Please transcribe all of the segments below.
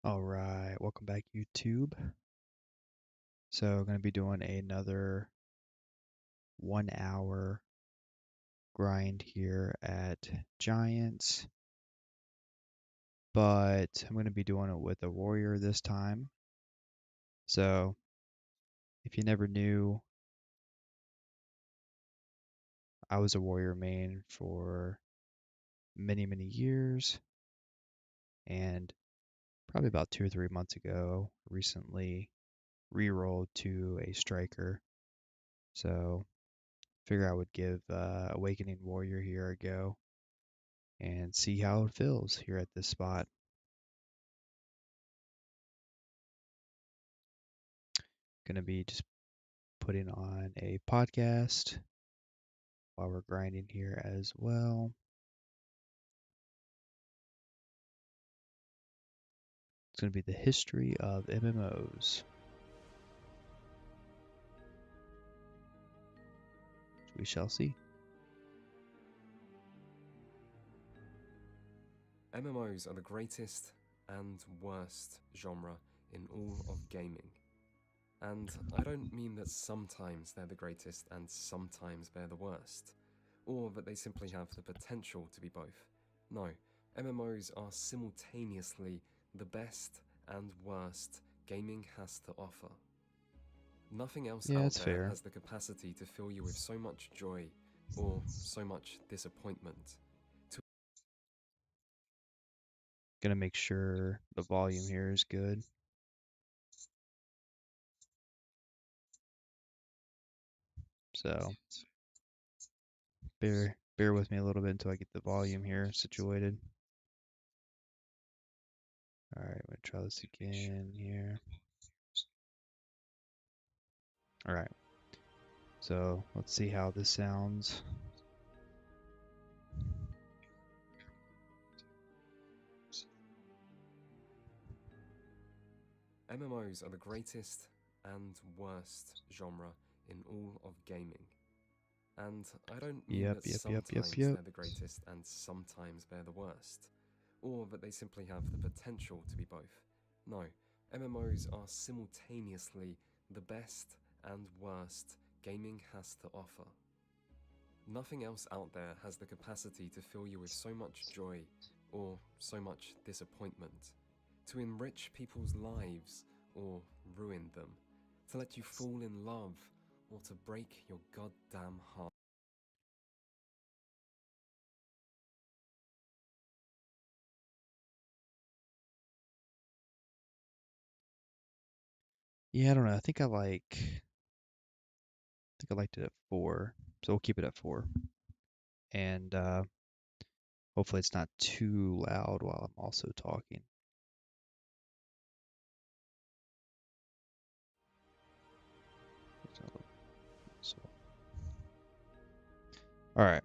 All right, welcome back, YouTube. So, I'm going to be doing another 1 hour grind here at Giants, but I'm going to be doing it with a warrior this time. So, if you never knew, I was a warrior main for many, many years, and probably about 2 or 3 months ago, recently re-rolled to a striker. So, figure I would give Awakening Warrior here a go and see how it feels here at this spot. Going to be just putting on a podcast while we're grinding here as well. It's going to be the history of MMOs. We shall see. MMOs are the greatest and worst genre in all of gaming. And I don't mean that sometimes they're the greatest and sometimes they're the worst, or that they simply have the potential to be both. No, MMOs are simultaneously the best and worst gaming has to offer. Nothing else Yeah, out it's there fair. has the capacity to fill you with so much joy or so much disappointment. Going to make sure the volume here is good. So bear with me a little bit until I get the volume here situated. All right, I'm going to try this again here. All right. So let's see how this sounds. MMOs are the greatest and worst genre in all of gaming. And I don't mean Yep, that yep, yep, yep, sometimes yep. they're the greatest and sometimes they're the worst, or that they simply have the potential to be both. No, MMOs are simultaneously the best and worst gaming has to offer. Nothing else out there has the capacity to fill you with so much joy or so much disappointment, to enrich people's lives or ruin them, to let you fall in love or to break your goddamn heart. Yeah, I don't know. I think I liked it at 4. So we'll keep it at 4. And hopefully it's not too loud while I'm also talking. So, all right.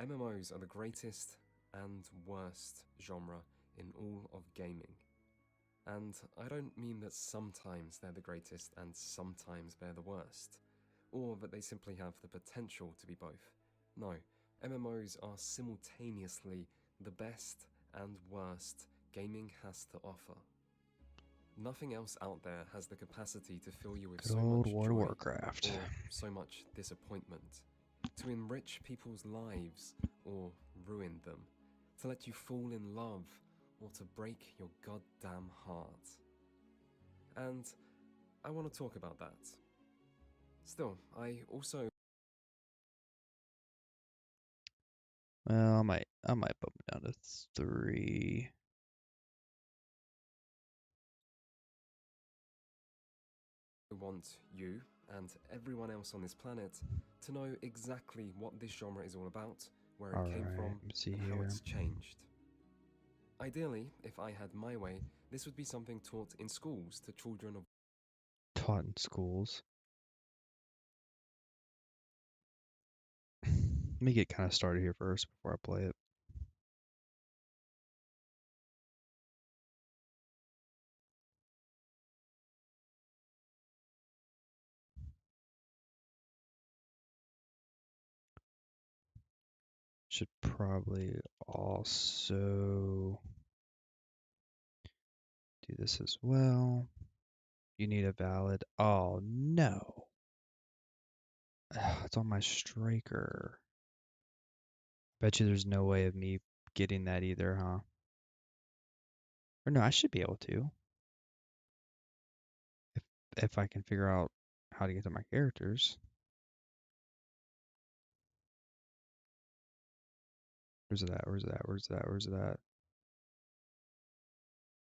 MMOs are the greatest and worst genre in all of gaming. And I don't mean that sometimes they're the greatest and sometimes they're the worst, or that they simply have the potential to be both. No, MMOs are simultaneously the best and worst gaming has to offer. Nothing else out there has the capacity to fill you with Good so old much World of joy Warcraft. or so much disappointment, to enrich people's lives or ruin them, to let you fall in love or to break your goddamn heart. And I want to talk about that. Still, I also Well, I might bump it down to 3. want you and everyone else on this planet to know exactly what this genre is all about, where All it came right, from, let me see and how here. it's changed. Ideally, if I had my way, this would be something taught in schools to children of Taught in schools. Let me get kind of started here first before I play it. Should probably also do this as well. You need a valid. Oh no. It's on my striker. Bet you there's no way of me getting that either, huh? Or no, I should be able to if I can figure out how to get to my characters. Where's it at? Where's it at? Where's it at? Where's it at?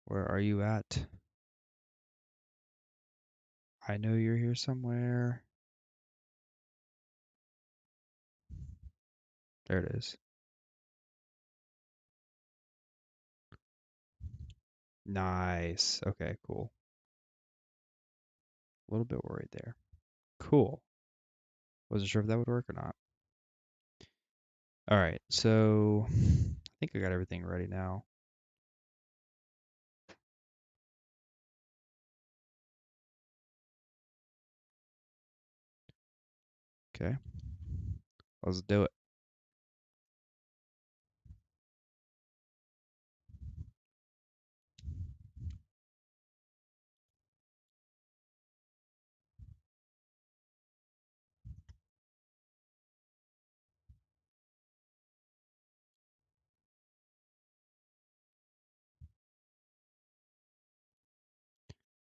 Where are you at? I know you're here somewhere. There it is. Nice. Okay, cool. A little bit worried there. Cool. Wasn't sure if that would work or not. All right, so I think I got everything ready now. Okay, let's do it.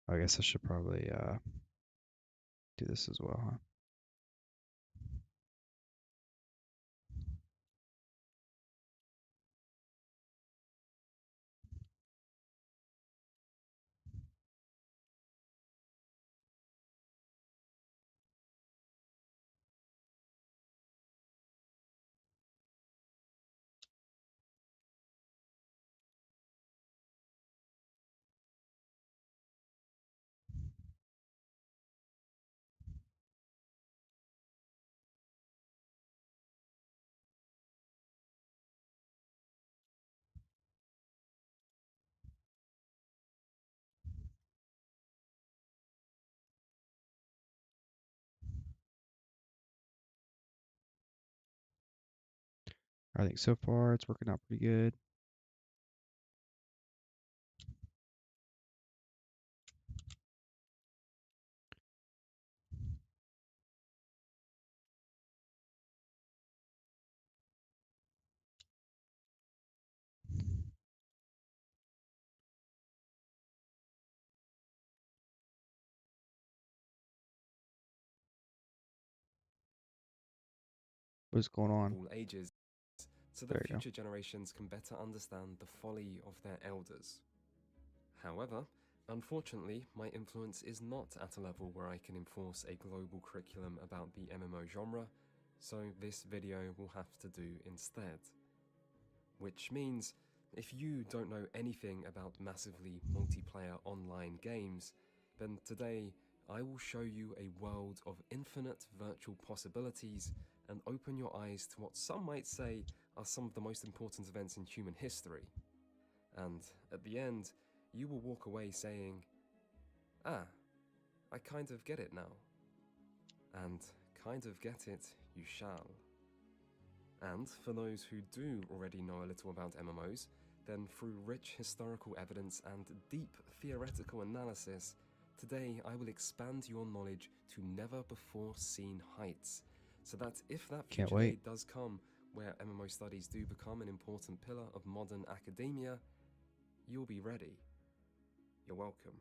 I guess I should probably do this as well, huh? I think so far it's working out pretty good. What's going Of on? all ages, so There that you go. future generations can better understand the folly of their elders. However, unfortunately, my influence is not at a level where I can enforce a global curriculum about the MMO genre, so this video will have to do instead. Which means, if you don't know anything about massively multiplayer online games, then today I will show you a world of infinite virtual possibilities and open your eyes to what some might say are some of the most important events in human history. And at the end, you will walk away saying, "Ah, I kind of get it now." And kind of get it you shall. And for those who do already know a little about MMOs, then through rich historical evidence and deep theoretical analysis, today I will expand your knowledge to never before seen heights, so that if that Can't future wait. day does come where MMO studies do become an important pillar of modern academia, you'll be ready. You're welcome.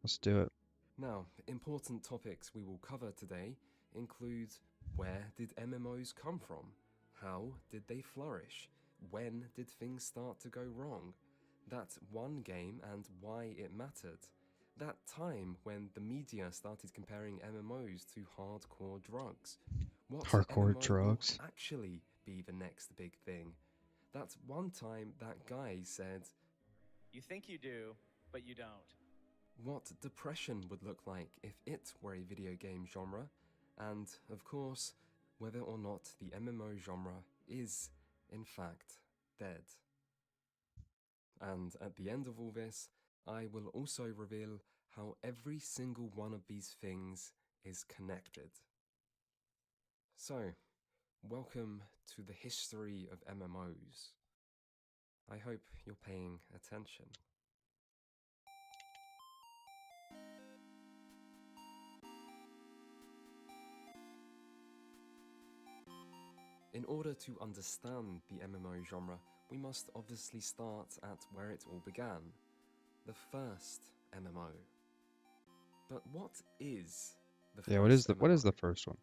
Let's do it. Now, important topics we will cover today include: where did MMOs come from? How did they flourish? When did things start to go wrong? That one game and why it mattered. That time when the media started comparing MMOs to hardcore drugs. What Hardcore MMO will drugs. actually be the next big thing. That one time that guy said, "You think you do, but you don't." what depression would look like if it were a video game genre, and, of course, whether or not the MMO genre is, in fact, dead. And at the end of all this, I will also reveal how every single one of these things is connected. So, Welcome to the history of MMOs. I hope you're paying attention. In order to understand the MMO genre, we must obviously start at where it all began, the first MMO. But what is the Yeah, first what MMO? is the first one?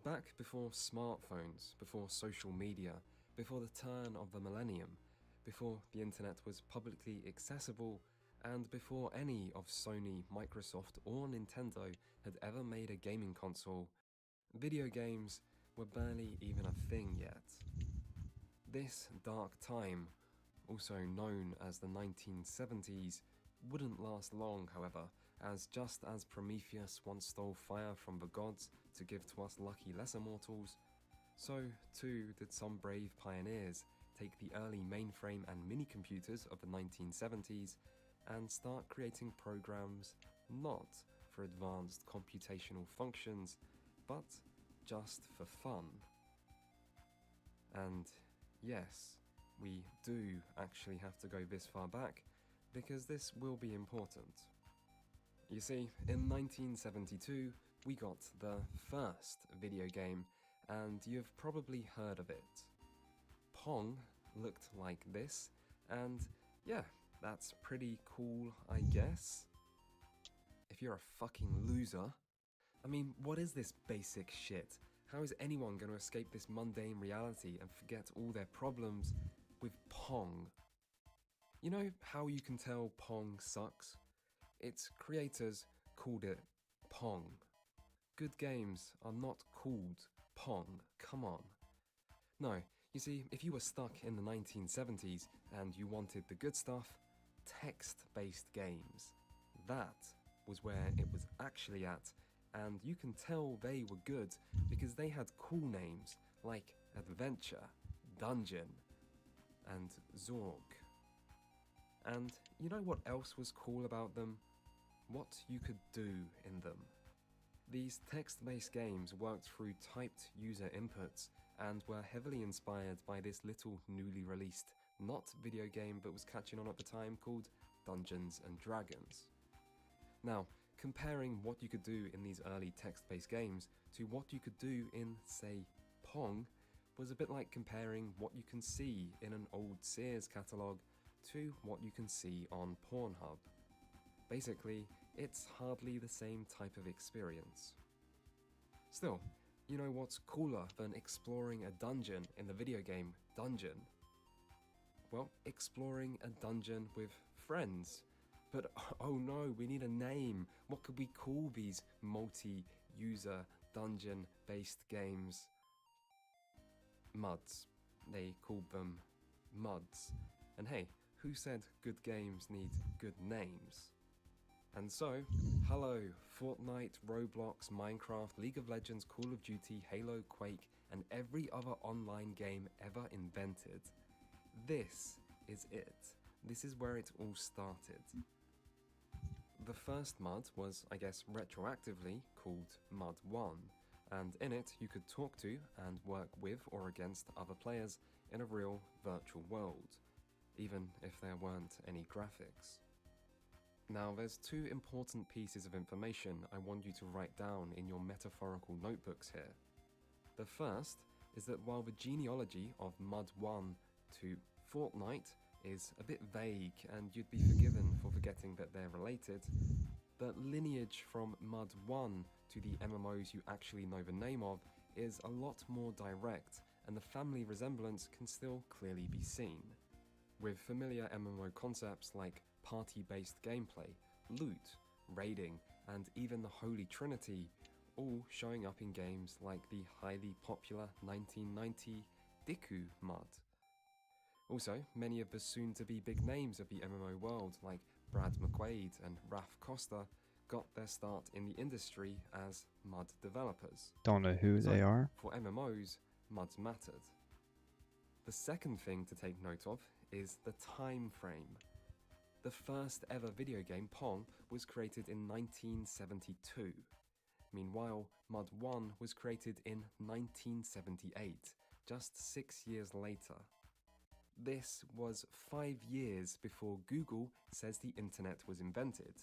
Back before smartphones, before social media, before the turn of the millennium, before the internet was publicly accessible, and before any of Sony, Microsoft, or Nintendo had ever made a gaming console, video games were barely even a thing yet. This dark time, also known as the 1970s, wouldn't last long, however, as just as Prometheus once stole fire from the gods to give to us lucky lesser mortals, so too did some brave pioneers take the early mainframe and mini-computers of the 1970s and start creating programs not for advanced computational functions, but just for fun. And yes, we do actually have to go this far back, because this will be important. You see, in 1972, we got the first video game, and you've probably heard of it. Pong looked like this, and yeah, that's pretty cool, I guess. If you're a fucking loser. I mean, what is this basic shit? How is anyone going to escape this mundane reality and forget all their problems with Pong? You know how you can tell Pong sucks? Its creators called it Pong. Good games are not called Pong, come on. No, you see, if you were stuck in the 1970s and you wanted the good stuff, text-based games. That was where it was actually at, and you can tell they were good because they had cool names like Adventure, Dungeon, and Zorg. And you know what else was cool about them? What you could do in them. These text-based games worked through typed user inputs and were heavily inspired by this little newly released, not video game but was catching on at the time, called Dungeons and Dragons. Now, comparing what you could do in these early text-based games to what you could do in, say, Pong, was a bit like comparing what you can see in an old Sears catalogue to what you can see on Pornhub. Basically, it's hardly the same type of experience. Still, you know what's cooler than exploring a dungeon in the video game Dungeon? Well, exploring a dungeon with friends. But oh no, we need a name. What could we call these multi-user dungeon-based games? Muds. They called them Muds. And hey, who said good games need good names? And so, hello, Fortnite, Roblox, Minecraft, League of Legends, Call of Duty, Halo, Quake, and every other online game ever invented. This is it. This is where it all started. The first Mud was, I guess, retroactively called Mud 1, and in it you could talk to and work with or against other players in a real virtual world, even if there weren't any graphics. Now, there's two important pieces of information I want you to write down in your metaphorical notebooks here. The first is that while the genealogy of Mud 1 to Fortnite is a bit vague and you'd be forgiven for forgetting that they're related, the lineage from Mud 1 to the MMOs you actually know the name of is a lot more direct, and the family resemblance can still clearly be seen. With familiar MMO concepts like party-based gameplay, loot, raiding, and even the Holy Trinity, all showing up in games like the highly popular 1990 Diku Mud. Also, many of the soon-to-be big names of the MMO world, like Brad McQuaid and Raph Costa, got their start in the industry as Mud developers. Don't know who they are. For MMOs, Muds mattered. The second thing to take note of is the time frame. The first ever video game, Pong, was created in 1972. Meanwhile, Mud 1 was created in 1978, just 6 years later. This was 5 years before Google says the internet was invented,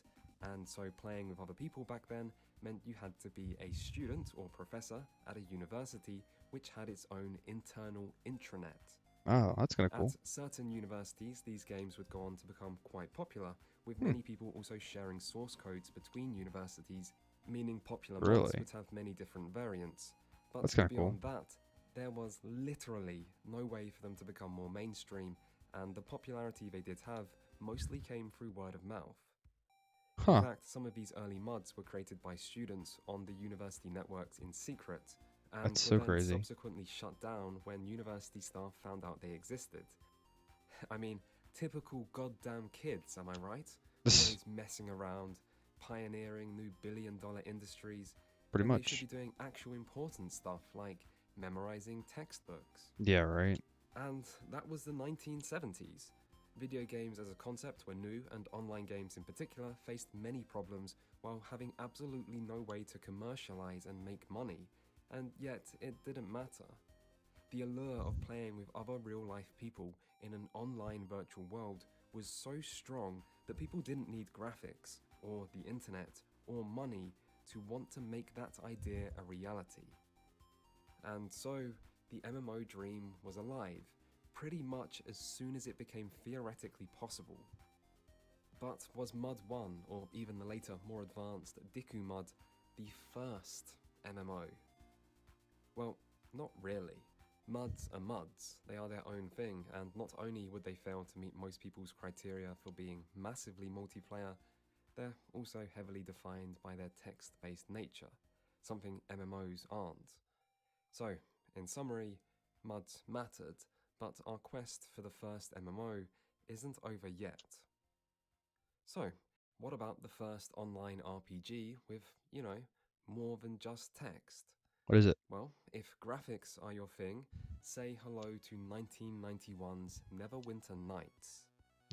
and so playing with other people back then meant you had to be a student or professor at a university which had its own internal intranet. Oh, that's kind of cool. At certain universities, these games would go on to become quite popular, with many people also sharing source codes between universities, meaning popular mods Really? would have many different variants. But That's kind of beyond cool. that, there was literally no way for them to become more mainstream, and the popularity they did have mostly came through word of mouth. In Huh. fact, some of these early mods were created by students on the university networks in secret, and That's were so then crazy. subsequently shut down when university staff found out they existed. I mean, typical goddamn kids, am I right? Always messing around, pioneering new billion-dollar industries, Pretty when they should much. be doing actual important stuff like memorizing textbooks. Yeah, right. And that was the 1970s. Video games as a concept were new, and online games in particular faced many problems while having absolutely no way to commercialize and make money, and yet it didn't matter. The allure of playing with other real-life people in an online virtual world was so strong that people didn't need graphics, or the internet, or money to want to make that idea a reality. And so, the MMO dream was alive, pretty much as soon as it became theoretically possible. But was Mud 1, or even the later, more advanced Diku Mud, the first MMO? Well, not really. Muds are muds, they are their own thing, and not only would they fail to meet most people's criteria for being massively multiplayer, they're also heavily defined by their text-based nature, something MMOs aren't. So, in summary, muds mattered, but our quest for the first MMO isn't over yet. So, what about the first online RPG with, more than just text? What is it? Well, if graphics are your thing, say hello to 1991's Neverwinter Nights.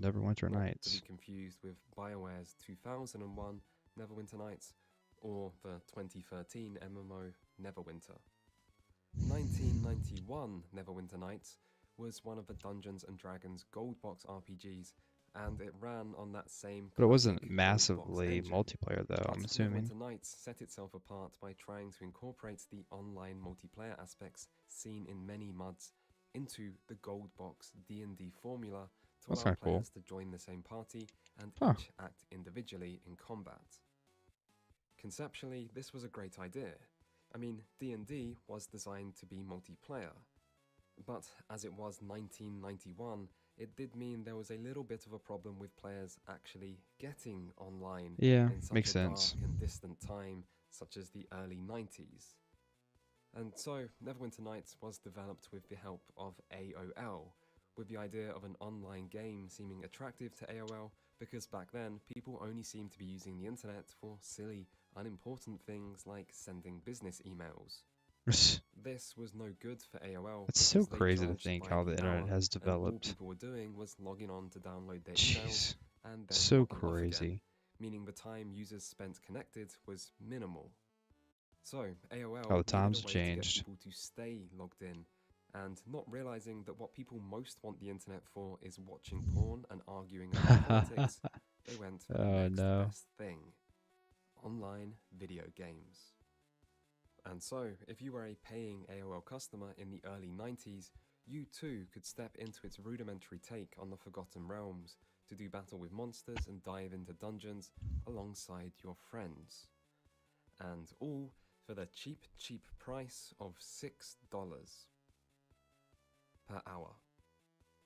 Neverwinter Not to be Nights. confused with BioWare's 2001 Neverwinter Nights or the 2013 MMO Neverwinter. 1991 Neverwinter Nights was one of the Dungeons & Dragons Gold Box RPGs, and it ran on that same But it wasn't classic Gold Box massively engine. multiplayer, though, But I'm assuming. Neverwinter Nights set itself apart by trying to incorporate the online multiplayer aspects seen in many mods into the Gold Box D&D formula to That's allow kind of cool. players to join the same party and Huh. each act individually in combat. Conceptually, this was a great idea. I mean, D&D was designed to be multiplayer. But as it was 1991, it did mean there was a little bit of a problem with players actually getting online Yeah, in such makes a sense. dark and distant time such as the early 90s. And so, Neverwinter Nights was developed with the help of AOL, with the idea of an online game seeming attractive to AOL because back then people only seemed to be using the internet for silly, unimportant things like sending business emails. This was no good for AOL It's because so they crazy to charged think by how the the internet hour, has and all developed. people were doing was logging on to download their emails Jeez. and then So logging off again, crazy. meaning the time users spent connected was minimal. So AOL How the needed times a have way to get changed. people to stay logged in, and not realizing that what people most want the internet for is watching porn and arguing about politics, they went for the Oh next no. best thing: online video games. And so, if you were a paying AOL customer in the early 90s, you too could step into its rudimentary take on the Forgotten Realms to do battle with monsters and dive into dungeons alongside your friends. And all for the cheap, cheap price of $6 per hour,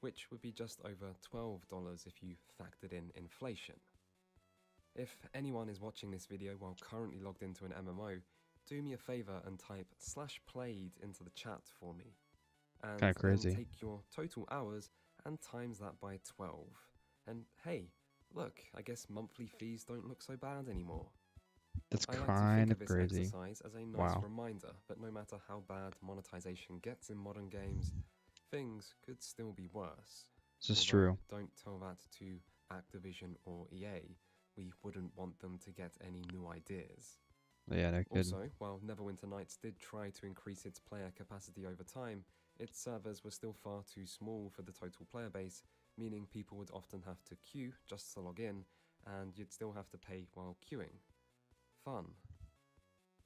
which would be just over $12 if you factored in inflation. If anyone is watching this video while currently logged into an MMO, do me a favor and type /played into the chat for me. And Kinda crazy. then take your total hours and times that by 12. And hey, look, I guess monthly fees don't look so bad anymore. That's I like to kind think of of this crazy. exercise as a nice Wow. reminder that no matter how bad monetization gets in modern games, things could still be worse. This is Although, true. don't tell that to Activision or EA. We wouldn't want them to get any new ideas. Yeah, no kidding. Also, while Neverwinter Nights did try to increase its player capacity over time, its servers were still far too small for the total player base, meaning people would often have to queue just to log in, and you'd still have to pay while queuing. Fun.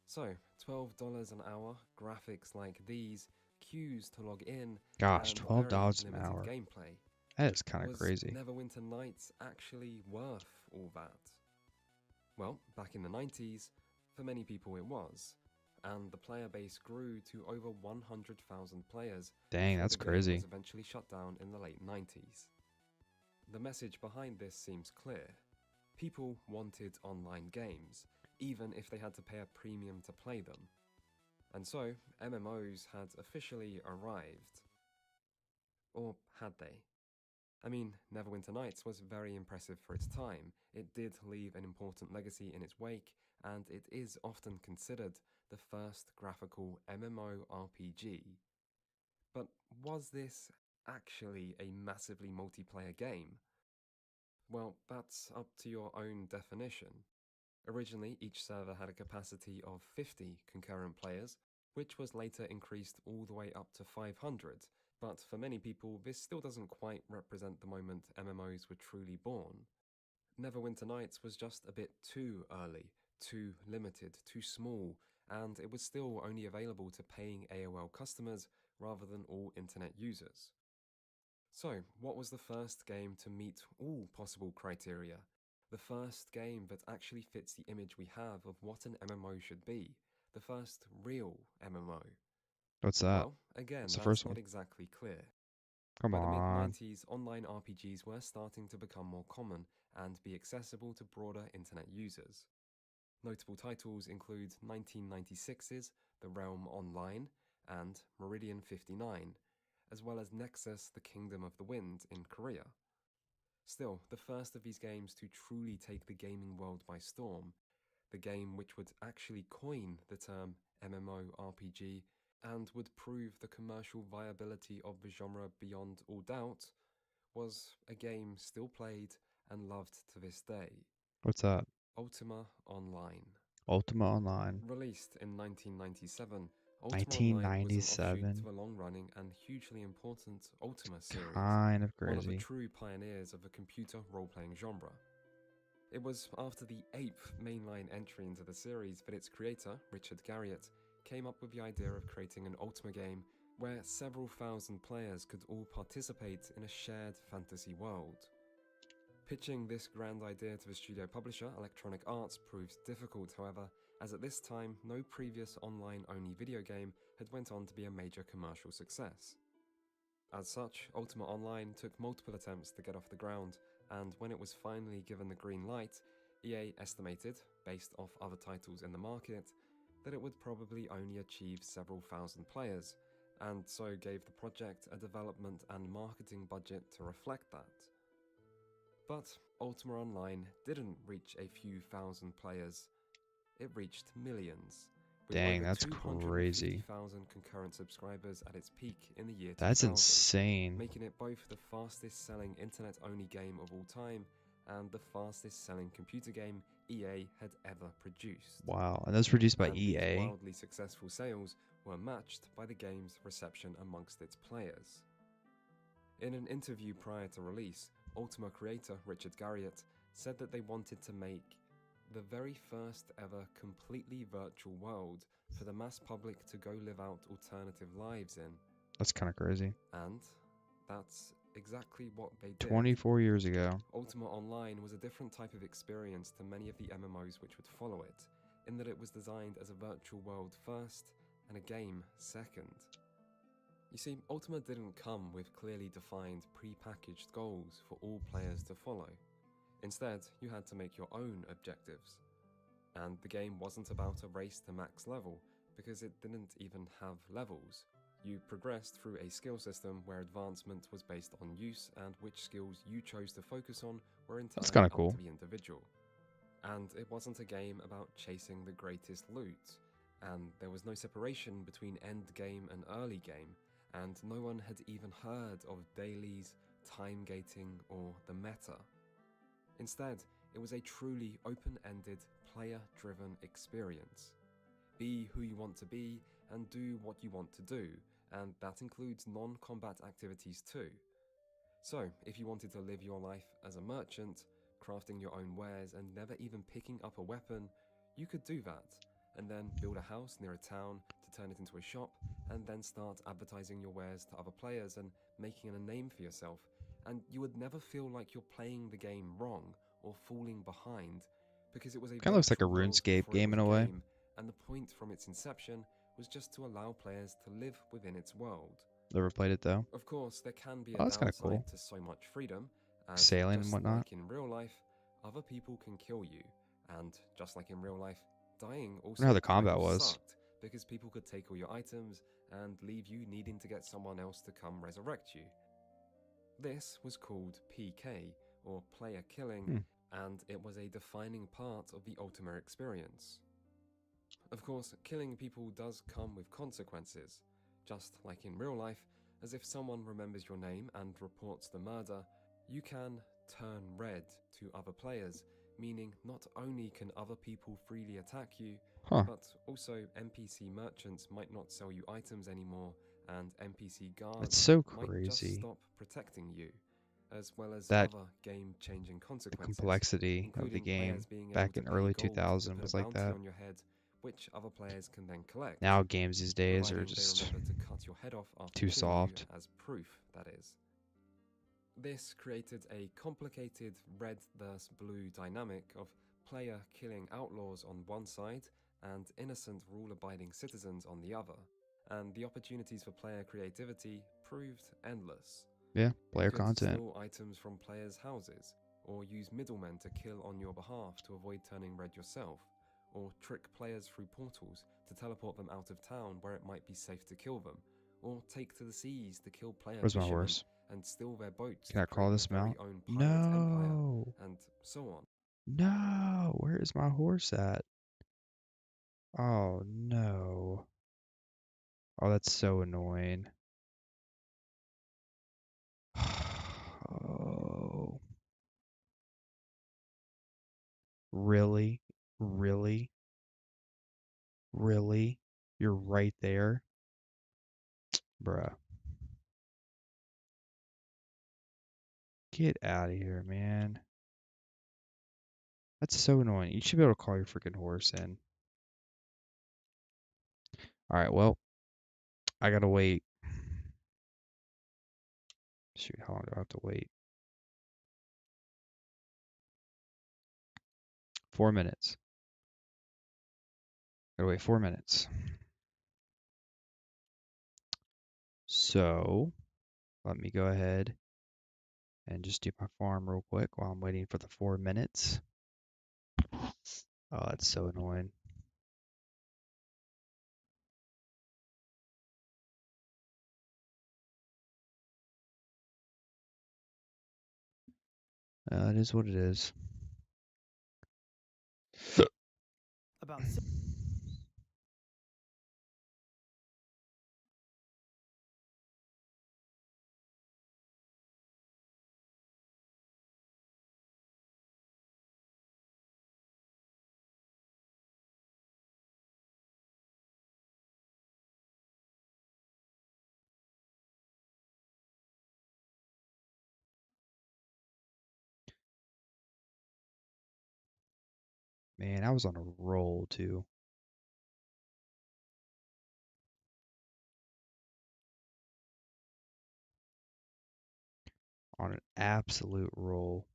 So, $12 an hour, graphics like these, queues to log in, Gosh, and very $12 an limited hour. gameplay. That is kind of Was crazy. Neverwinter Nights actually worth all that? Well, back in the 90s, for many people it was, and the player base grew to over 100,000 players Dang, before that's the game was crazy. eventually shut down in the late 90s. The message behind this seems clear. People wanted online games, even if they had to pay a premium to play them. And so, MMOs had officially arrived. Or had they? I mean, Neverwinter Nights was very impressive for its time. It did leave an important legacy in its wake, and it is often considered the first graphical MMORPG. But was this actually a massively multiplayer game? Well, that's up to your own definition. Originally, each server had a capacity of 50 concurrent players, which was later increased all the way up to 500, but for many people, this still doesn't quite represent the moment MMOs were truly born. Neverwinter Nights was just a bit too early, too limited, too small, and it was still only available to paying AOL customers rather than all internet users. So, what was the first game to meet all possible criteria? The first game that actually fits the image we have of what an MMO should be. The first real MMO. What's that? Well, again, What's the that's first not one? exactly clear. Come By the mid on. 90s, online RPGs were starting to become more common and be accessible to broader internet users. Notable titles include 1996's The Realm Online and Meridian 59, as well as Nexus: The Kingdom of the Wind in Korea. Still, the first of these games to truly take the gaming world by storm, the game which would actually coin the term MMORPG and would prove the commercial viability of the genre beyond all doubt, was a game still played and loved to this day: What's that? Ultima Online. Ultima Online. Released in 1997, Ultima Online was an offshoot to 1997. the long-running and hugely important Ultima series, Kind of one of the crazy. true pioneers of the computer role-playing genre. It was after the 8th mainline entry into the series that its creator, Richard Garriott, came up with the idea of creating an Ultima game where several thousand players could all participate in a shared fantasy world. Pitching this grand idea to the studio publisher, Electronic Arts, proved difficult, however, as at this time, no previous online-only video game had went on to be a major commercial success. As such, Ultima Online took multiple attempts to get off the ground, and when it was finally given the green light, EA estimated, based off other titles in the market, that it would probably only achieve several thousand players, and so gave the project a development and marketing budget to reflect that. But Ultima Online didn't reach a few thousand players. It reached millions, with Dang, over that's crazy. 250,000 concurrent subscribers at its peak in the year That's 2000, insane. making it both the fastest-selling internet-only game of all time and the fastest-selling computer game EA had ever produced. Wow. And that's produced by And these EA. wildly successful sales were matched by the game's reception amongst its players. In an interview prior to release, Ultima creator Richard Garriott said that they wanted to make the very first ever completely virtual world for the mass public to go live out alternative lives in. That's kind of crazy. And that's exactly what they did. 24 years ago. Ultima Online was a different type of experience to many of the MMOs which would follow it, in that it was designed as a virtual world first and a game second. You see, Ultima didn't come with clearly defined pre-packaged goals for all players to follow. Instead, you had to make your own objectives. And the game wasn't about a race to max level, because it didn't even have levels. You progressed through a skill system where advancement was based on use, and which skills you chose to focus on were That's entirely kind of up cool. to the individual. And it wasn't a game about chasing the greatest loot, and there was no separation between end game and early game, and no one had even heard of dailies, time gating, or the meta. Instead, It was a truly open-ended, player-driven experience. Be who you want to be and do what you want to do, and that includes non-combat activities too. So, if you wanted to live your life as a merchant, crafting your own wares and never even picking up a weapon, you could do that, and then build a house near a town to turn it into a shop, and then start advertising your wares to other players and making a name for yourself, and you would never feel like you're playing the game wrong or falling behind, because it was a Kind of looks like a virtual world RuneScape before it game was in a a way. game, and the point from its inception was just to allow players to live within its world. Never played it though. Of course, there can be a Oh, that's kind of downside cool. to so much freedom, as Sailing and just whatnot. like in real life, other people can kill you, and just like in real life, dying I wonder how also the kind combat of was. sucked, because people could take all your items and leave you needing to get someone else to come resurrect you. This was called PK, or player killing, Hmm. and it was a defining part of the Ultima experience. Of course, killing people does come with consequences. Just like in real life, as if someone remembers your name and reports the murder, you can turn red to other players, meaning not only can other people freely attack you, Huh. but also NPC merchants might not sell you items anymore, and NPC That's guards so might just crazy. stop protecting you, as well as That other game-changing the consequences, complexity of the including players game being able back to in pay early gold to 2000 put a was like bounty that. on your head, which other players can then collect, Now games these days are providing they just remember to cut your head off after too killing you soft. as proof, that is. This created a complicated red versus blue dynamic of player killing outlaws on one side and innocent rule-abiding citizens on the other, and the opportunities for player creativity proved endless. Yeah, You player could content. steal items from players' houses, or use middlemen to kill on your behalf to avoid turning red yourself, or trick players through portals to teleport them out of town where it might be safe to kill them, or take to the seas to kill player Where's my fishermen horse? and steal their boats Can to I call create your this very mount? own pirate empire, No. and so on. No. Where is my horse at? Oh no. Oh, that's so annoying. Oh. Really? Really? Really? You're right there? Bruh. Get out of here, man. That's so annoying. You should be able to call your freaking horse in. Alright, well, I gotta wait. Shoot, how long do I have to wait? 4 minutes. Gotta wait 4 minutes. So, let me go ahead and just do my farm real quick while I'm waiting for the 4 minutes. Oh, that's so annoying. It is what it is. About Man, I was on a roll too. On an absolute roll.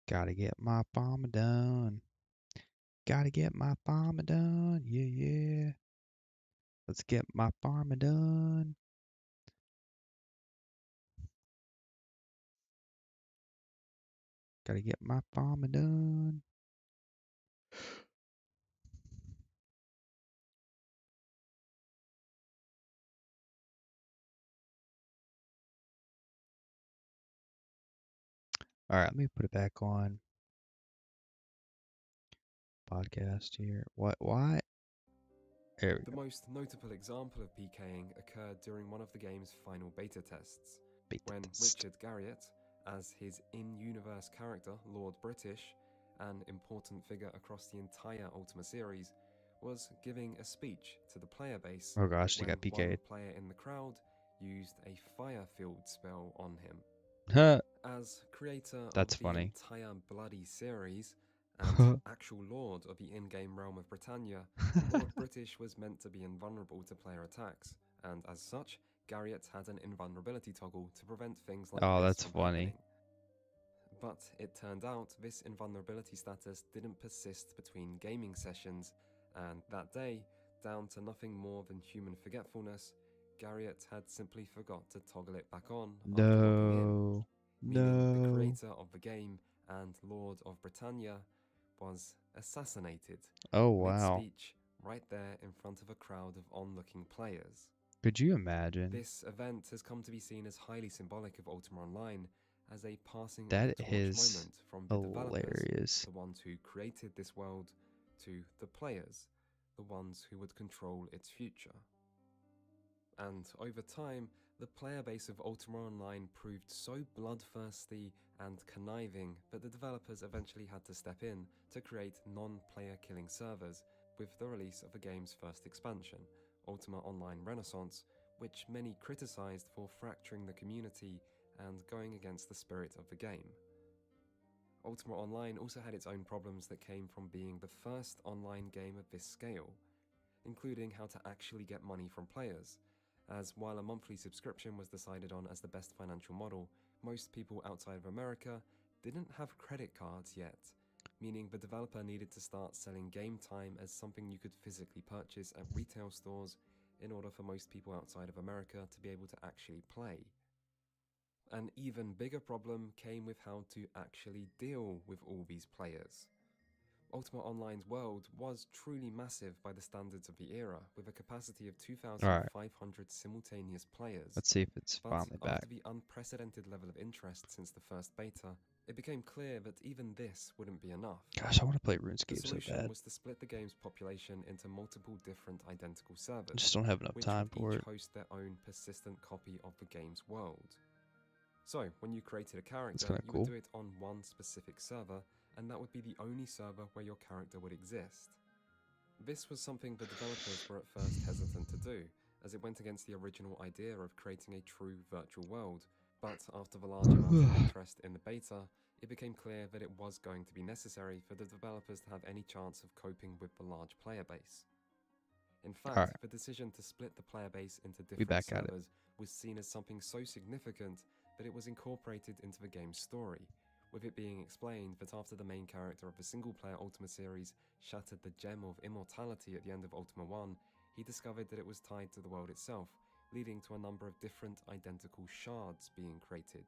Gotta get my farming done. Gotta get my farming done. Yeah, yeah. Let's get my farming done. Gotta get my farming done. All right, let me put it back on. Podcast here. What? Why? There we The go. most notable example of PKing occurred during one of the game's final beta tests, Beta when test. Richard Garriott, as his in-universe character Lord British, an important figure across the entire Ultima series, was giving a speech to the player base Oh gosh, he when got one PK'd. player in the crowd used a fire field spell on him. Huh. As creator of That's the funny. entire bloody series and actual lord of the in-game realm of Britannia, Lord British was meant to be invulnerable to player attacks, and as such, Garriott had an invulnerability toggle to prevent things like Oh, this that's from funny. happening. But it turned out this invulnerability status didn't persist between gaming sessions, and that day, down to nothing more than human forgetfulness, Garriott had simply forgot to toggle it back on after logging in, No. meaning the No. creator of the game and Lord of Britannia was assassinated Oh wow. mid-speech right there in front of a crowd of onlooking players. Could you imagine? This event has come to be seen as highly symbolic of Ultima Online, as a passing of That the torch is moment from the developers, hilarious. the ones who created this world, to the players, the ones who would control its future. And over time, the player base of Ultima Online proved so bloodthirsty and conniving that the developers eventually had to step in to create non-player killing servers with the release of the game's first expansion, Ultima Online Renaissance, which many criticized for fracturing the community and going against the spirit of the game. Ultima Online also had its own problems that came from being the first online game of this scale, including how to actually get money from players, as while a monthly subscription was decided on as the best financial model, most people outside of America didn't have credit cards yet, meaning the developer needed to start selling game time as something you could physically purchase at retail stores in order for most people outside of America to be able to actually play. An even bigger problem came with how to actually deal with all these players. Ultima Online's world was truly massive by the standards of the era, with a capacity of Alright, 2,500 simultaneous players. let's see if it's But finally back. after the unprecedented level of interest since the first beta, it became clear that even this wouldn't be enough. Gosh, I want to play The RuneScape so solution bad. was to split the game's population into multiple different identical I servers, just don't have enough which time would for each it. host their own persistent copy of the game's world. So, when you created a It's character, kind of you cool. would do it on one specific server, and that would be the only server where your character would exist. This was something the developers were at first hesitant to do, as it went against the original idea of creating a true virtual world, but after the large amount of interest in the beta, it became clear that it was going to be necessary for the developers to have any chance of coping with the large player base. In fact, Alright, the decision to split the player base into we different back at it. servers was seen as something so significant that it was incorporated into the game's story, with it being explained that after the main character of the single-player Ultima series shattered the gem of immortality at the end of Ultima 1, he discovered that it was tied to the world itself, leading to a number of different identical shards being created,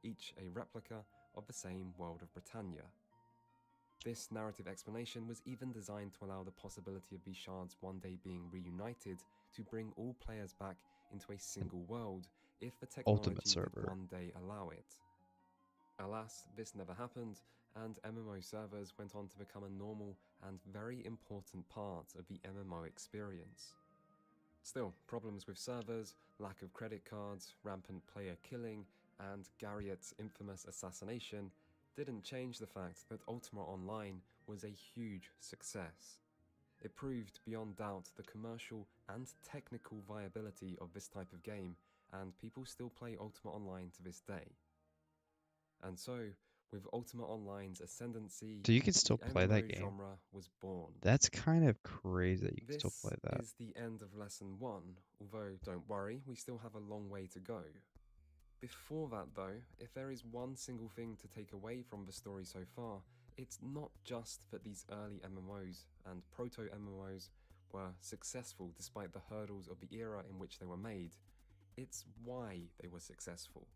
each a replica of the same world of Britannia. This narrative explanation was even designed to allow the possibility of these shards one day being reunited to bring all players back into a single world if the Ultimate technology server. did one day allow it. Alas, this never happened, and MMO servers went on to become a normal and very important part of the MMO experience. Still, problems with servers, lack of credit cards, rampant player killing, and Garriott's infamous assassination didn't change the fact that Ultima Online was a huge success. It proved beyond doubt the commercial and technical viability of this type of game, and people still play Ultima Online to this day. And so, with Ultima Online's ascendancy, So you can still the play that MMO game? genre was born. That's kind of crazy that you can still This play that. is the end of Lesson 1, although don't worry, we still have a long way to go. Before that though, if there is one single thing to take away from the story so far, it's not just that these early MMOs and proto-MMOs were successful despite the hurdles of the era in which they were made, it's why they were successful.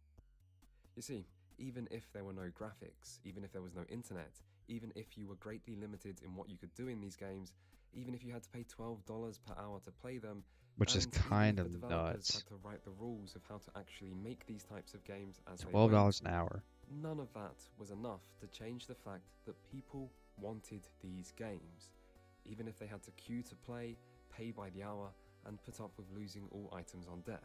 You see, even if there were no graphics, even if there was no internet, even if you were greatly limited in what you could do in these games, even if you had to pay $12 per hour to play them, Which is and even kind if of the developers nuts. had to write the rules of how to actually make these types of games as they $12 went, an hour. none of that was enough to change the fact that people wanted these games, even if they had to queue to play, pay by the hour, and put up with losing all items on death.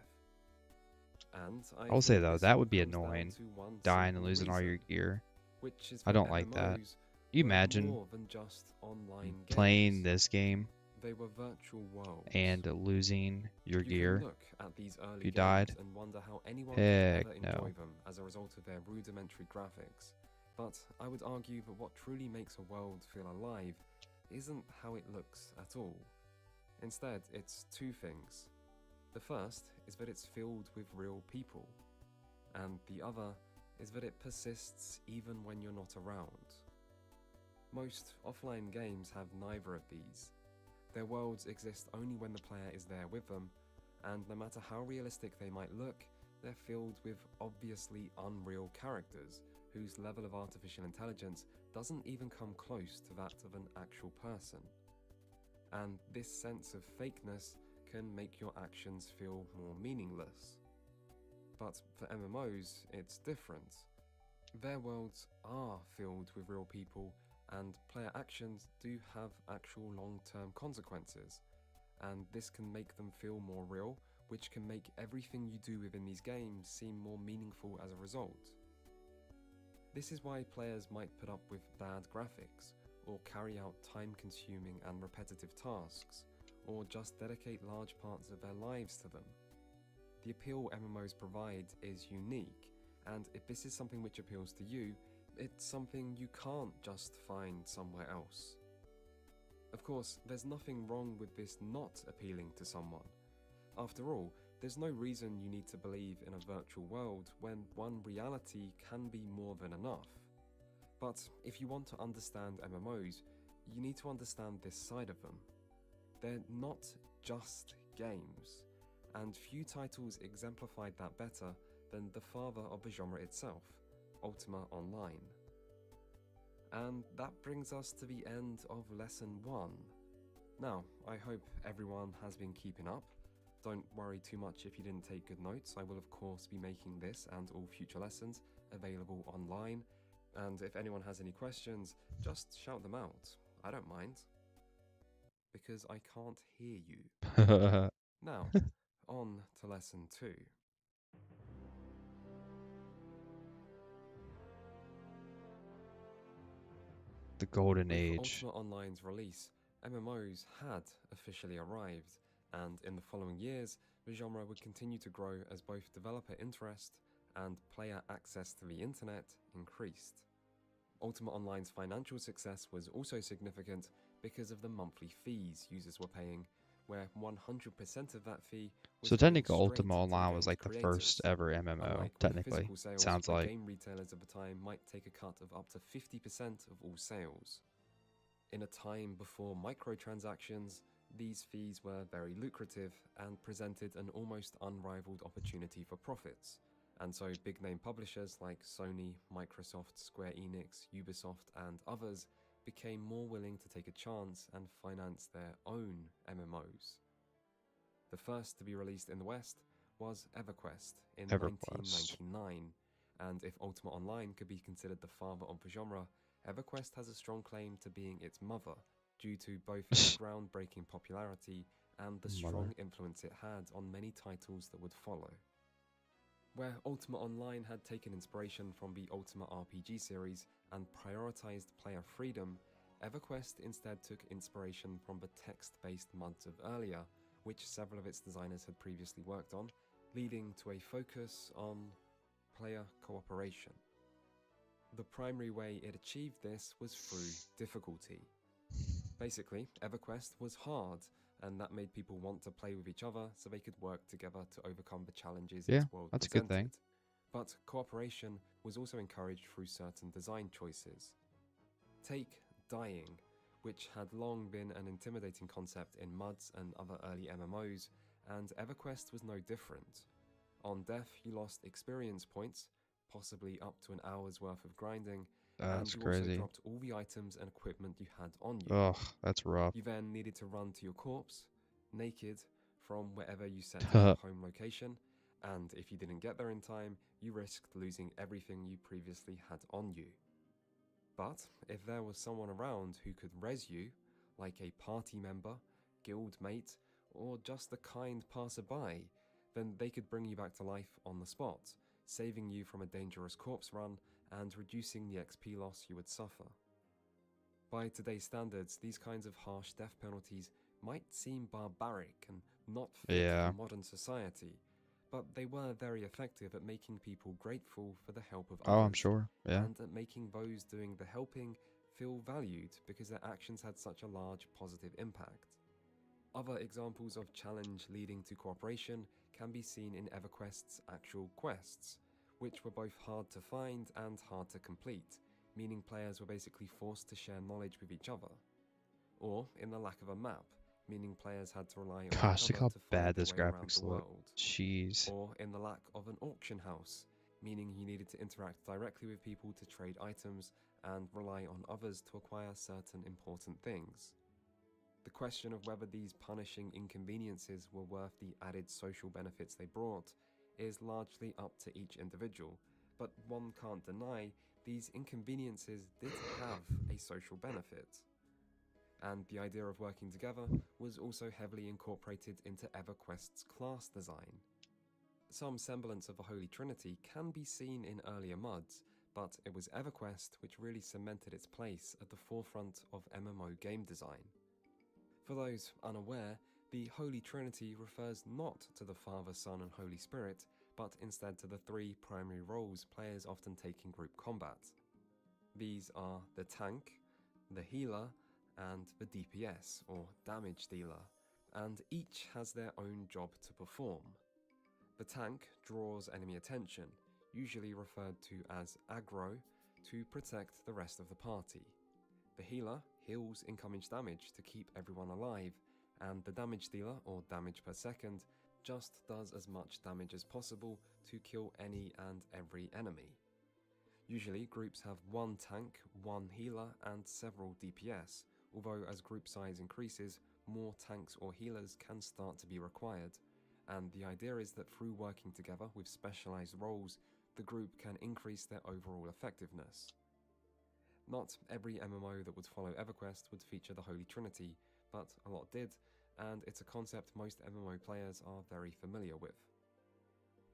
And I'll say think though, this that all would be comes down annoying, to one dying and simple losing all your reason, gear. which is I that don't like that. MMOs You were imagine more than just online playing games. this game They were virtual worlds. and losing your You gear can look at these early if you games died? and wonder how anyone Heck could ever no. enjoy them as a result of their rudimentary graphics. But I would argue that what truly makes a world feel alive isn't how it looks at all. Instead, it's two things. The first is that it's filled with real people, and the other is that it persists even when you're not around. Most offline games have neither of these. Their worlds exist only when the player is there with them, and no matter how realistic they might look, they're filled with obviously unreal characters whose level of artificial intelligence doesn't even come close to that of an actual person. And this sense of fakeness can make your actions feel more meaningless. But for MMOs, it's different. Their worlds are filled with real people, and player actions do have actual long-term consequences, and this can make them feel more real, which can make everything you do within these games seem more meaningful as a result. This is why players might put up with bad graphics, or carry out time-consuming and repetitive tasks, or just dedicate large parts of their lives to them. The appeal MMOs provide is unique, and if this is something which appeals to you, it's something you can't just find somewhere else. Of course, there's nothing wrong with this not appealing to someone. After all, there's no reason you need to believe in a virtual world when one reality can be more than enough. But if you want to understand MMOs, you need to understand this side of them. They're not just games, and few titles exemplified that better than the father of the genre itself, Ultima Online. And that brings us to the end of Lesson 1. Now, I hope everyone has been keeping up. Don't worry too much if you didn't take good notes. I will of course be making this and all future lessons available online, and if anyone has any questions, just shout them out. I don't mind, because I can't hear you. Now, on to Lesson 2. The golden With age. Ultima Online's release, MMOs had officially arrived, and in the following years, the genre would continue to grow as both developer interest and player access to the internet increased. Ultima Online's financial success was also significant because of the monthly fees users were paying, where 100% of that fee was So going technically straight Ultima to the Online was game's like the first creators. ever MMO, Unlike with technically. physical sales, Sounds where like. game retailers of the time might take a cut of up to 50% of all sales. In a time before microtransactions, these fees were very lucrative and presented an almost unrivaled opportunity for profits, and so big-name publishers like Sony, Microsoft, Square Enix, Ubisoft, and others became more willing to take a chance and finance their own MMOs. The first to be released in the West was EverQuest in EverQuest. 1999, and if Ultima Online could be considered the father of the genre, EverQuest has a strong claim to being its mother, due to both its groundbreaking popularity and the strong influence it had on many titles that would follow. Where Ultima Online had taken inspiration from the Ultima RPG series and prioritized player freedom, EverQuest instead took inspiration from the text-based mods of earlier, which several of its designers had previously worked on, leading to a focus on player cooperation. The primary way it achieved this was through difficulty. Basically, EverQuest was hard, and that made people want to play with each other so they could work together to overcome the challenges Yeah, its world that's a good presented. thing. But cooperation was also encouraged through certain design choices. Take dying, which had long been an intimidating concept in MUDs and other early MMOs, and EverQuest was no different. On death, you lost experience points, possibly up to an hour's worth of grinding, That's and you also crazy. dropped all the items and equipment you had on you. Ugh, that's rough. You then needed to run to your corpse, naked, from wherever you set your home location, and if you didn't get there in time, you risked losing everything you previously had on you. But if there was someone around who could res you, like a party member, guild mate, or just a kind passerby, then they could bring you back to life on the spot, saving you from a dangerous corpse run and reducing the XP loss you would suffer. By today's standards, these kinds of harsh death penalties might seem barbaric and not fit Yeah. for modern society, but they were very effective at making people grateful for the help of Oh, I'm others, sure. Yeah. and at making those doing the helping feel valued because their actions had such a large positive impact. Other examples of challenge leading to cooperation can be seen in EverQuest's actual quests, which were both hard to find and hard to complete, meaning players were basically forced to share knowledge with each other. Or in the lack of a map, meaning players had to rely on Gosh, each look other how to find bad their those way around graphics the look. world. Jeez. Or in the lack of an auction house, meaning you needed to interact directly with people to trade items and rely on others to acquire certain important things. The question of whether these punishing inconveniences were worth the added social benefits they brought is largely up to each individual, but one can't deny these inconveniences did have a social benefit. And the idea of working together was also heavily incorporated into EverQuest's class design. Some semblance of the Holy Trinity can be seen in earlier mods, but it was EverQuest which really cemented its place at the forefront of MMO game design. For those unaware, the Holy Trinity refers not to the Father, Son, and Holy Spirit, but instead to the three primary roles players often take in group combat. These are the tank, the healer, and the DPS, or damage dealer, and each has their own job to perform. The tank draws enemy attention, usually referred to as aggro, to protect the rest of the party. The healer heals incoming damage to keep everyone alive, and the damage dealer, or damage per second, just does as much damage as possible to kill any and every enemy. Usually groups have one tank, one healer, and several DPS, although as group size increases, more tanks or healers can start to be required, and the idea is that through working together with specialized roles, the group can increase their overall effectiveness. Not every MMO that would follow EverQuest would feature the Holy Trinity, but a lot did, and it's a concept most MMO players are very familiar with.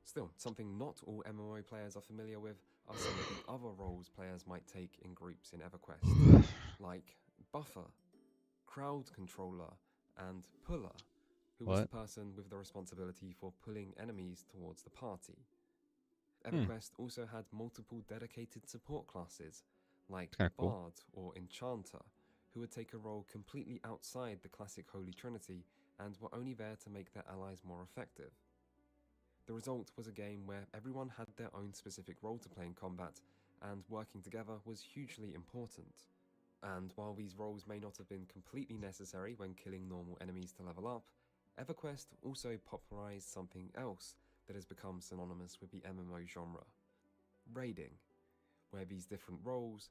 Still, something not all MMO players are familiar with are some of the other roles players might take in groups in EverQuest, like Buffer, Crowd Controller, and Puller, who was the What? person with the responsibility for pulling enemies towards the party. Hmm. EverQuest also had multiple dedicated support classes, like Kinda cool. Bard or Enchanter, who would take a role completely outside the classic Holy Trinity and were only there to make their allies more effective. The result was a game where everyone had their own specific role to play in combat, and working together was hugely important. And while these roles may not have been completely necessary when killing normal enemies to level up, EverQuest also popularized something else that has become synonymous with the MMO genre: raiding, where these different roles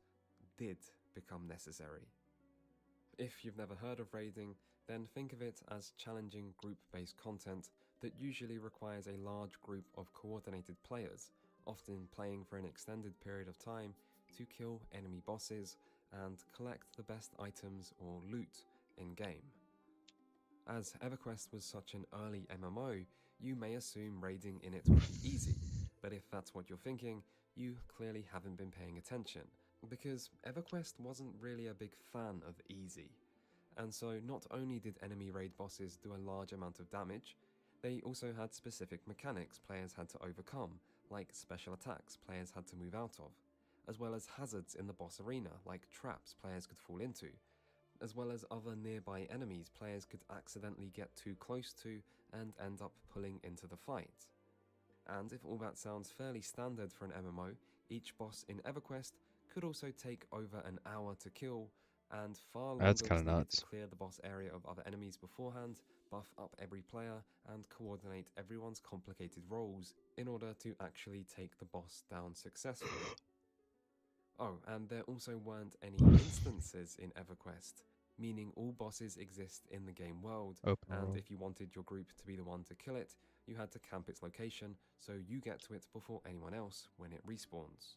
did become necessary. If you've never heard of raiding, then think of it as challenging group-based content that usually requires a large group of coordinated players, often playing for an extended period of time to kill enemy bosses and collect the best items or loot in-game. As EverQuest was such an early MMO, you may assume raiding in it would be easy, but if that's what you're thinking, you clearly haven't been paying attention, because EverQuest wasn't really a big fan of easy. And so not only did enemy raid bosses do a large amount of damage, they also had specific mechanics players had to overcome, like special attacks players had to move out of, as well as hazards in the boss arena, like traps players could fall into, as well as other nearby enemies players could accidentally get too close to and end up pulling into the fight. And if all that sounds fairly standard for an MMO, each boss in EverQuest could also take over an hour to kill, and far That's longer kinda was needed nuts. to clear the boss area of other enemies beforehand, buff up every player, and coordinate everyone's complicated roles in order to actually take the boss down successfully. Oh, and there also weren't any instances in EverQuest. meaning all bosses exist in the game world, Open and world. if you wanted your group to be the one to kill it, you had to camp its location so you get to it before anyone else when it respawns.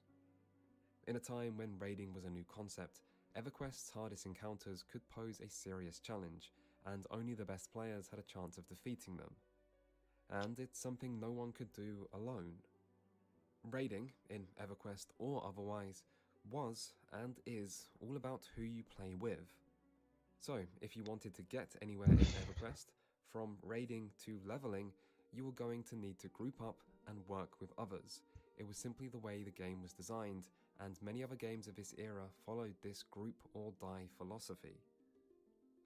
In a time when raiding was a new concept, EverQuest's hardest encounters could pose a serious challenge, and only the best players had a chance of defeating them. And it's something no one could do alone. Raiding, in EverQuest or otherwise, was and is all about who you play with. So, if you wanted to get anywhere in EverQuest, from raiding to leveling, you were going to need to group up and work with others. It was simply the way the game was designed, and many other games of this era followed this group or die philosophy.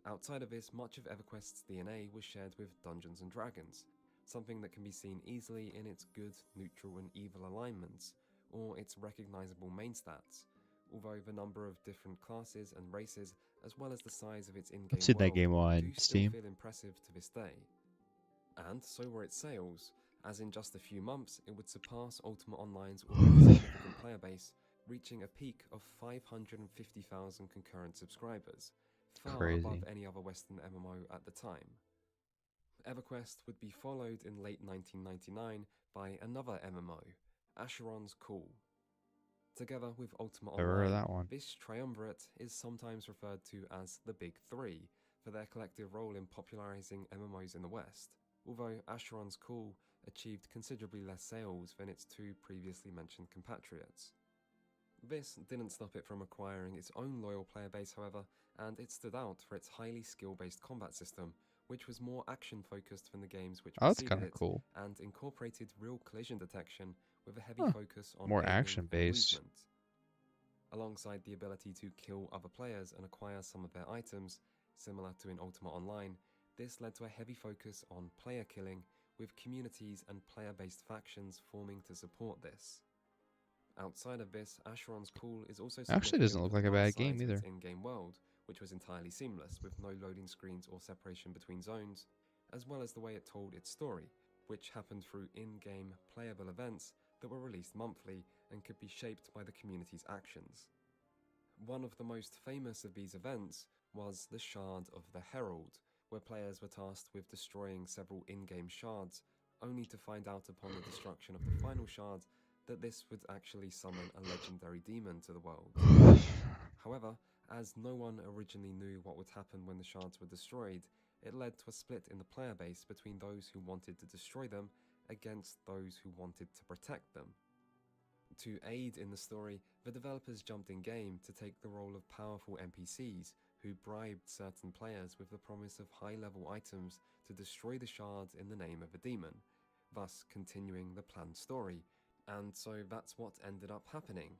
Outside of this, much of EverQuest's DNA was shared with Dungeons & Dragons, something that can be seen easily in its good, neutral and evil alignments, or its recognizable main stats, although the number of different classes and races, as well as the size of its I've in-game seen that world, game do on still Steam. feel impressive to this day. And so were its sales, as in just a few months it would surpass Ultima Online's already significant player base, reaching a peak of 550,000 concurrent subscribers, far Crazy. above any other Western MMO at the time. EverQuest would be followed in late 1999 by another MMO, Asheron's Call. Together with Ultima Never heard of Online, that one. this triumvirate is sometimes referred to as the Big Three for their collective role in popularizing MMOs in the West, although Asheron's Call achieved considerably less sales than its two previously mentioned compatriots. This didn't stop it from acquiring its own loyal player base, however, and it stood out for its highly skill-based combat system, which was more action-focused than the games which Oh, that's preceded kind of it, cool. and incorporated real collision detection with a heavy Huh. focus on More aiming action-based. and movement. Alongside the ability to kill other players and acquire some of their items, similar to in Ultima Online, this led to a heavy focus on player killing, with communities and player-based factions forming to support this. Outside of this, Asheron's Call is also Actually, significant doesn't look for like the a dark bad game sides of its either. in-game world, which was entirely seamless, with no loading screens or separation between zones, as well as the way it told its story, which happened through in-game playable events that were released monthly and could be shaped by the community's actions. One of the most famous of these events was the Shard of the Herald, where players were tasked with destroying several in-game shards, only to find out upon the destruction of the final shard that this would actually summon a legendary demon to the world. However, as no one originally knew what would happen when the shards were destroyed, it led to a split in the player base between those who wanted to destroy them against those who wanted to protect them. To aid in the story, the developers jumped in game to take the role of powerful NPCs who bribed certain players with the promise of high-level items to destroy the shards in the name of a demon, thus continuing the planned story, and so that's what ended up happening.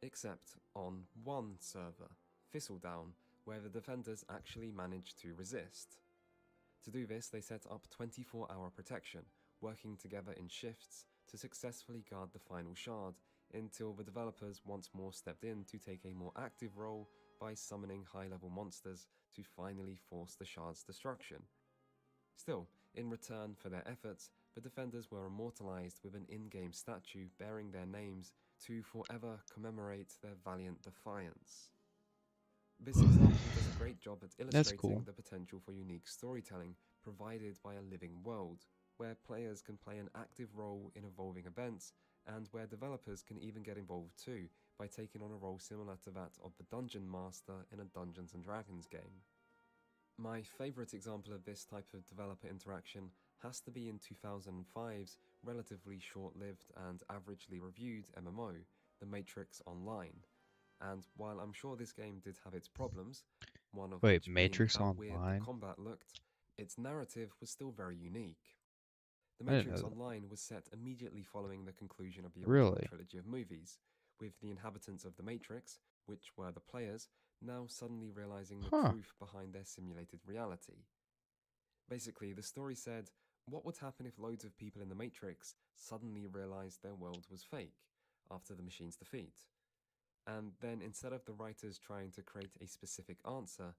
Except on one server, Thistledown, where the defenders actually managed to resist. To do this, they set up 24-hour protection, working together in shifts to successfully guard the final shard, until the developers once more stepped in to take a more active role by summoning high-level monsters to finally force the shard's destruction. Still, in return for their efforts, the defenders were immortalized with an in-game statue bearing their names to forever commemorate their valiant defiance. This example does a great job at That's illustrating cool. the potential for unique storytelling provided by a living world, where players can play an active role in evolving events, and where developers can even get involved too, by taking on a role similar to that of the Dungeon Master in a Dungeons & Dragons game. My favourite example of this type of developer interaction has to be in 2005's relatively short-lived and averagely reviewed MMO, The Matrix Online. And while I'm sure this game did have its problems, one of Wait, which being Matrix how weird the Online? combat looked, its narrative was still very unique. The I didn't Matrix know that. Online was set immediately following the conclusion of the original Really? trilogy of movies, with the inhabitants of the Matrix, which were the players, now suddenly realizing the Huh. truth behind their simulated reality. Basically, the story said, what would happen if loads of people in the Matrix suddenly realized their world was fake after the machine's defeat? And then instead of the writers trying to create a specific answer,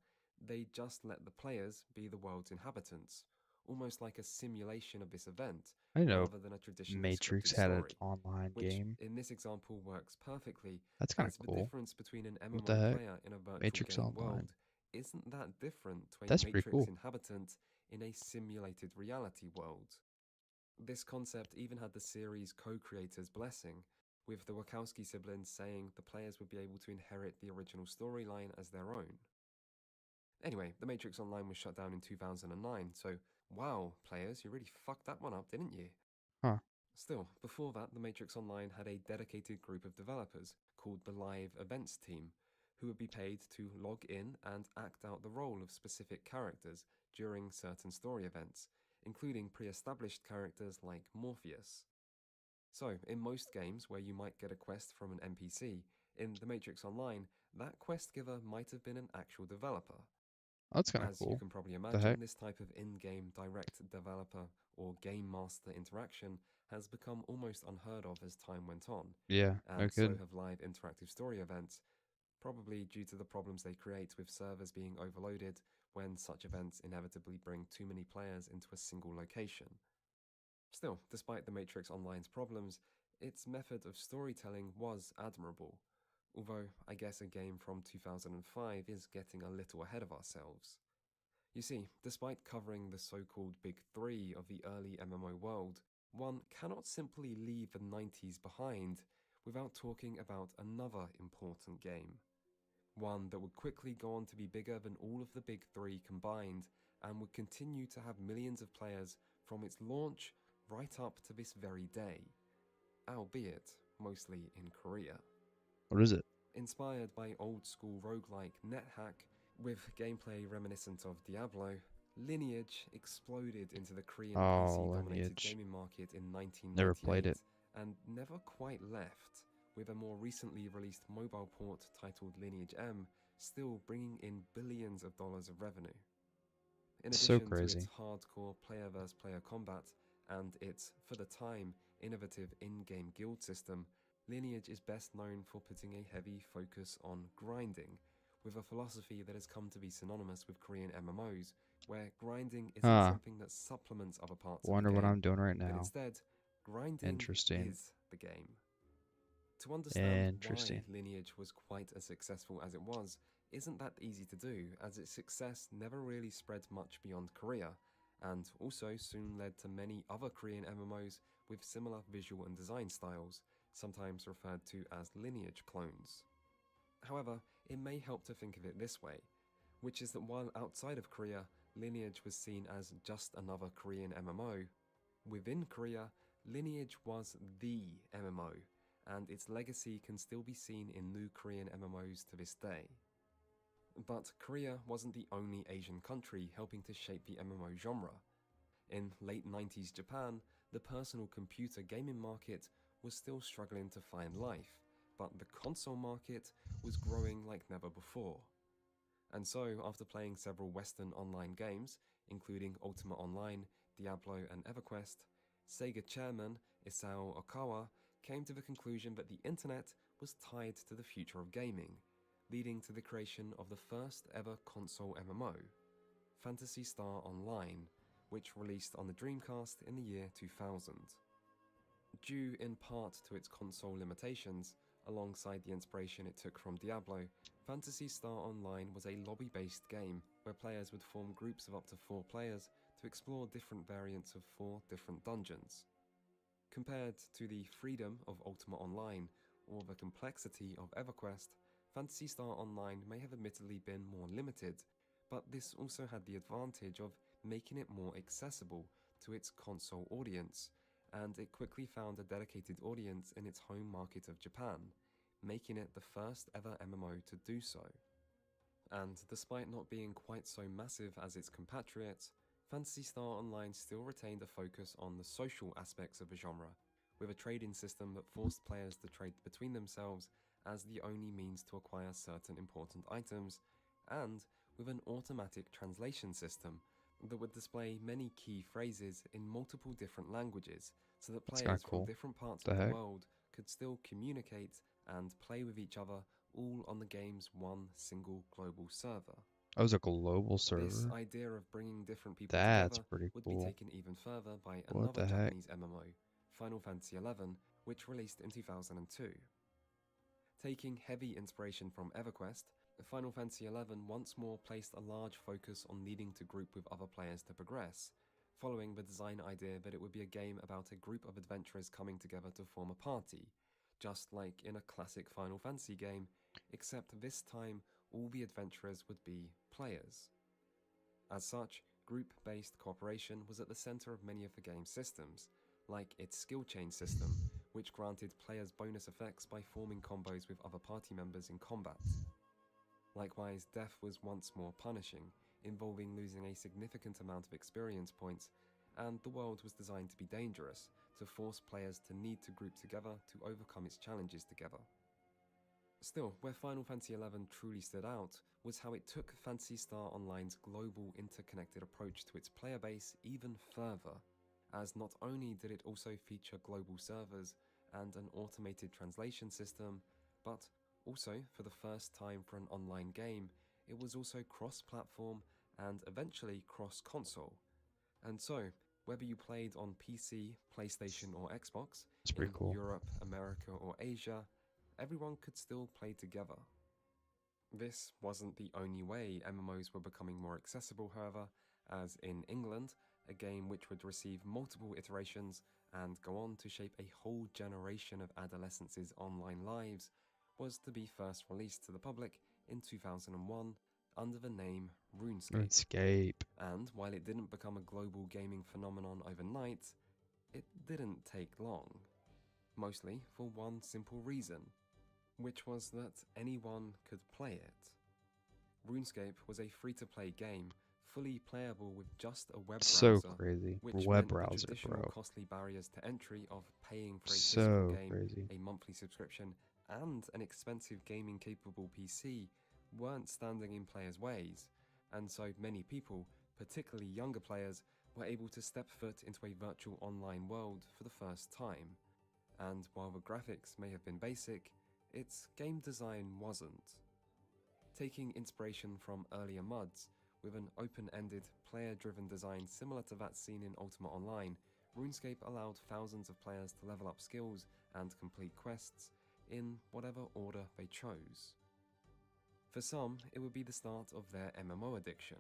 they just let the players be the world's inhabitants, almost like a simulation of this event, I didn't know rather than a traditionally Matrix scripted had an story, online which game. in this example works perfectly, That's kind as of the cool. difference between an What the MMO heck? player in a virtual Matrix game world Online. isn't that different to a That's pretty Matrix cool. inhabitant in a simulated reality world. This concept even had the series' co-creators' blessing, with the Wachowski siblings saying the players would be able to inherit the original storyline as their own. Anyway, The Matrix Online was shut down in 2009, so wow, players, you really fucked that one up, didn't you? Huh. Still, before that, The Matrix Online had a dedicated group of developers called the Live Events Team, who would be paid to log in and act out the role of specific characters during certain story events, including pre-established characters like Morpheus. So, in most games where you might get a quest from an NPC, in The Matrix Online, that quest giver might have been an actual developer. That's kind of As you cool. can probably The heck? imagine, this type of in-game direct developer or game master interaction has become almost unheard of as time went on, Yeah, no and so kidding. have live interactive story events, probably due to the problems they create with servers being overloaded when such events inevitably bring too many players into a single location. Still, despite The Matrix Online's problems, its method of storytelling was admirable, although I guess a game from 2005 is getting a little ahead of ourselves. You see, despite covering the so-called big three of the early MMO world, one cannot simply leave the 90s behind without talking about another important game. One that would quickly go on to be bigger than all of the big three combined and would continue to have millions of players from its launch right up to this very day, albeit mostly in Korea. What is it? Inspired by old-school roguelike NetHack with gameplay reminiscent of Diablo, Lineage exploded into the Korean Oh, PC-dominated Lineage. gaming market in Never played 1998 it. and never quite left, with a more recently released mobile port titled Lineage M still bringing in billions of dollars of revenue. In So addition to its crazy. hardcore player-versus-player combat and its, for the time, innovative in-game guild system, Lineage is best known for putting a heavy focus on grinding, with a philosophy that has come to be synonymous with Korean MMOs, where grinding isn't Huh. something that supplements other parts of the Wonder what game, I'm doing right but now. instead, grinding Interesting. is the game. To understand why Interesting. Lineage was quite as successful as it was isn't that easy to do, as its success never really spread much beyond Korea, and also soon led to many other Korean MMOs with similar visual and design styles, sometimes referred to as lineage clones. However, it may help to think of it this way, which is that while outside of Korea, Lineage was seen as just another Korean MMO, within Korea, Lineage was the MMO, and its legacy can still be seen in new Korean MMOs to this day. But Korea wasn't the only Asian country helping to shape the MMO genre. In late 90s Japan, the personal computer gaming market was still struggling to find life, but the console market was growing like never before. And so, after playing several Western online games, including Ultima Online, Diablo, and EverQuest, Sega chairman Isao Okawa came to the conclusion that the internet was tied to the future of gaming, leading to the creation of the first ever console MMO, Phantasy Star Online, which released on the Dreamcast in the year 2000. Due in part to its console limitations, alongside the inspiration it took from Diablo, Phantasy Star Online was a lobby-based game where players would form groups of up to 4 players to explore different variants of 4 different dungeons. Compared to the freedom of Ultima Online or the complexity of EverQuest, Phantasy Star Online may have admittedly been more limited, but this also had the advantage of making it more accessible to its console audience, and it quickly found a dedicated audience in its home market of Japan, making it the first ever MMO to do so. And despite not being quite so massive as its compatriots, Phantasy Star Online still retained a focus on the social aspects of the genre, with a trading system that forced players to trade between themselves as the only means to acquire certain important items, and with an automatic translation system that would display many key phrases in multiple different languages, so that That's kind of players from cool. different parts The of the heck? world could still communicate and play with each other, all on the game's one single global server. That was a global This server. idea of bringing different people That's together pretty would be cool. taken even further by What another the heck? Japanese MMO, Final Fantasy XI, which released in 2002. Taking heavy inspiration from EverQuest, Final Fantasy XI once more placed a large focus on needing to group with other players to progress, following the design idea that it would be a game about a group of adventurers coming together to form a party, just like in a classic Final Fantasy game, except this time all the adventurers would be players. As such, group-based cooperation was at the center of many of the game's systems, like its skill chain system, which granted players bonus effects by forming combos with other party members in combat. Likewise, death was once more punishing, involving losing a significant amount of experience points, and the world was designed to be dangerous, to force players to need to group together to overcome its challenges together. Still, where Final Fantasy XI truly stood out was how it took Phantasy Star Online's global interconnected approach to its player base even further, as not only did it also feature global servers and an automated translation system, but also, for the first time for an online game, it was also cross-platform and eventually cross-console. And so, whether you played on PC, PlayStation or Xbox, It's in pretty cool. Europe, America or Asia, everyone could still play together. This wasn't the only way MMOs were becoming more accessible, however, as in England, a game which would receive multiple iterations and go on to shape a whole generation of adolescents' online lives, was to be first released to the public in 2001 under the name RuneScape. RuneScape. And while it didn't become a global gaming phenomenon overnight, it didn't take long. Mostly for one simple reason, which was that anyone could play it. RuneScape was a free-to-play game, fully playable with just a web So browser, crazy. which Web meant the browser, traditional bro. costly barriers to entry of paying for a physical So game, crazy. a monthly subscription, and an expensive gaming-capable PC weren't standing in players' ways, and so many people, particularly younger players, were able to step foot into a virtual online world for the first time. And while the graphics may have been basic, its game design wasn't. Taking inspiration from earlier MUDs, with an open-ended, player-driven design similar to that seen in Ultima Online, RuneScape allowed thousands of players to level up skills and complete quests in whatever order they chose. For some, it would be the start of their MMO addiction.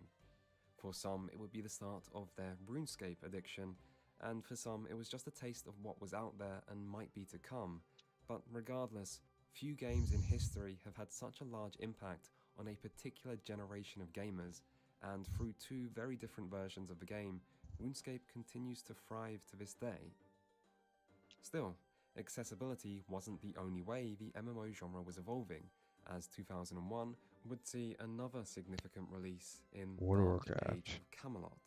For some, it would be the start of their RuneScape addiction, and for some, it was just a taste of what was out there and might be to come. But regardless, few games in history have had such a large impact on a particular generation of gamers, and through two very different versions of the game, RuneScape continues to thrive to this day. Still, accessibility wasn't the only way the MMO genre was evolving, as 2001 would see another significant release in World of Dark Warcraft. Age of Camelot.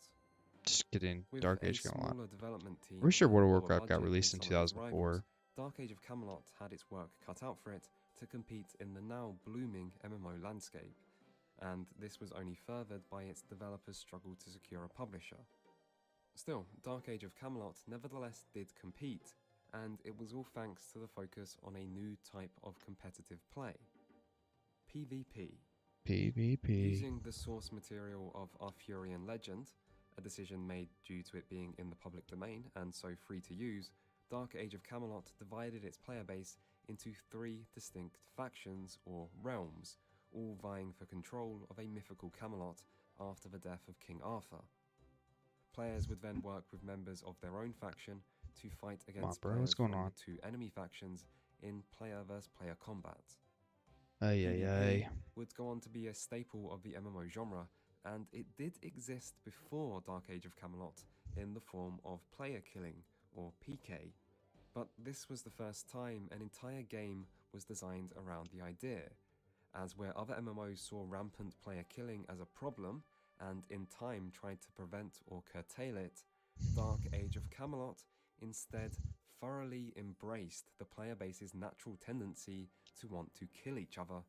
Just kidding. With Dark a Age Camelot. smaller development team Pretty sure and World of lower Warcraft got budget released in than some of its 2004. rivals, Dark Age of Camelot had its work cut out for it to compete in the now blooming MMO landscape, and this was only furthered by its developers' struggle to secure a publisher. Still, Dark Age of Camelot nevertheless did compete, and it was all thanks to the focus on a new type of competitive play: PvP. PvP. Using the source material of Arthurian legend, a decision made due to it being in the public domain and so free to use, Dark Age of Camelot divided its player base into three distinct factions or realms, all vying for control of a mythical Camelot after the death of King Arthur. Players would then work with members of their own faction to fight against bro, what's players going from on? the two enemy factions in player versus player combat. Ay, PvP ay, ay. would go on to be a staple of the MMO genre, and it did exist before Dark Age of Camelot in the form of player killing, or PK, but this was the first time an entire game was designed around the idea, as where other MMOs saw rampant player killing as a problem, and in time tried to prevent or curtail it, Dark Age of Camelot instead thoroughly embraced the player base's natural tendency to want to kill each other,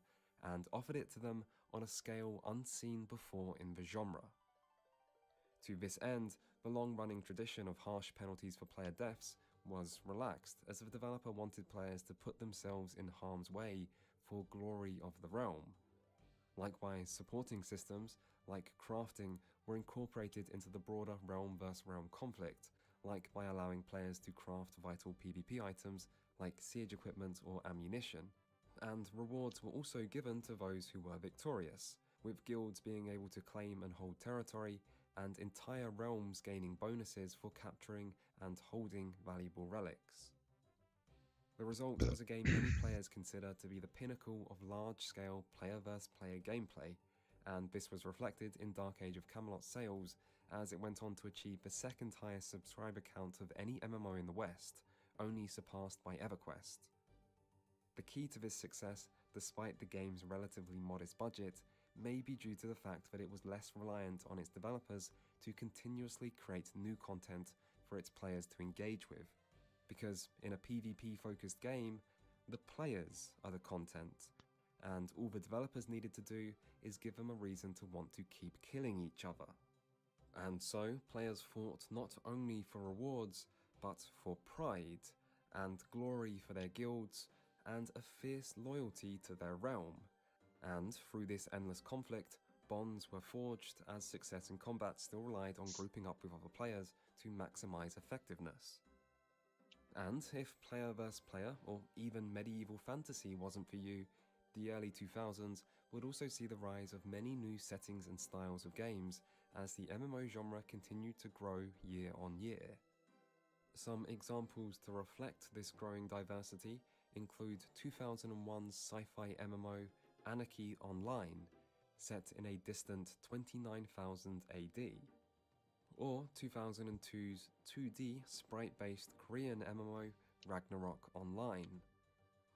and offered it to them on a scale unseen before in the genre. To this end, the long-running tradition of harsh penalties for player deaths was relaxed, as the developer wanted players to put themselves in harm's way for glory of the realm. Likewise, supporting systems, like crafting, were incorporated into the broader realm versus realm conflict, like by allowing players to craft vital PvP items like siege equipment or ammunition, and rewards were also given to those who were victorious, with guilds being able to claim and hold territory, and entire realms gaining bonuses for capturing and holding valuable relics. The result was a game many players consider to be the pinnacle of large-scale player-versus-player gameplay, and this was reflected in Dark Age of Camelot sales, as it went on to achieve the second highest subscriber count of any MMO in the West, only surpassed by EverQuest. The key to this success, despite the game's relatively modest budget, may be due to the fact that it was less reliant on its developers to continuously create new content for its players to engage with, because in a PvP-focused game, the players are the content, and all the developers needed to do is give them a reason to want to keep killing each other. And so, players fought not only for rewards, but for pride, and glory for their guilds, and a fierce loyalty to their realm. And through this endless conflict, bonds were forged as success in combat still relied on grouping up with other players to maximize effectiveness. And if player versus player, or even medieval fantasy wasn't for you, the early 2000s would also see the rise of many new settings and styles of games as the MMO genre continued to grow year on year. Some examples to reflect this growing diversity include 2001's sci-fi MMO Anarchy Online, set in a distant 29,000 AD, or 2002's 2D sprite-based Korean MMO Ragnarok Online,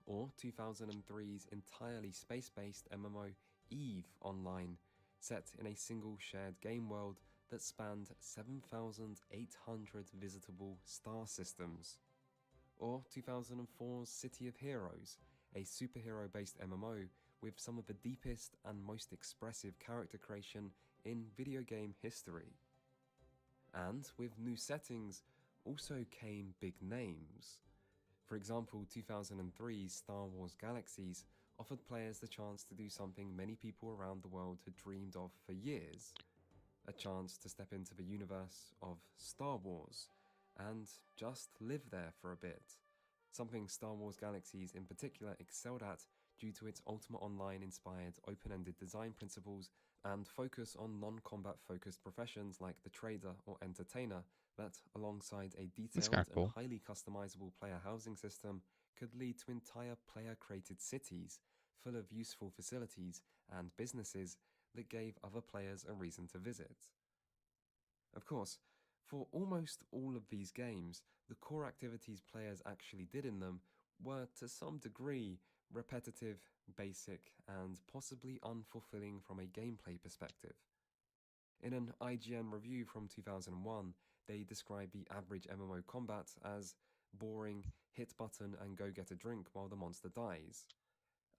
or 2003's entirely space-based MMO EVE Online, set in a single shared game world that spanned 7,800 visitable star systems, or 2004's City of Heroes, a superhero-based MMO with some of the deepest and most expressive character creation in video game history. And with new settings also came big names. For example, 2003's Star Wars Galaxies offered players the chance to do something many people around the world had dreamed of for years, a chance to step into the universe of Star Wars and just live there for a bit, something Star Wars Galaxies in particular excelled at due to its Ultima Online-inspired open-ended design principles and focus on non-combat focused professions like the trader or entertainer that, alongside a That's detailed kind of and cool. highly customizable player housing system, could lead to entire player-created cities full of useful facilities and businesses that gave other players a reason to visit. Of course, for almost all of these games, the core activities players actually did in them were to some degree repetitive, basic, and possibly unfulfilling from a gameplay perspective. In an IGN review from 2001, they described the average MMO combat as boring, hit button and go get a drink while the monster dies.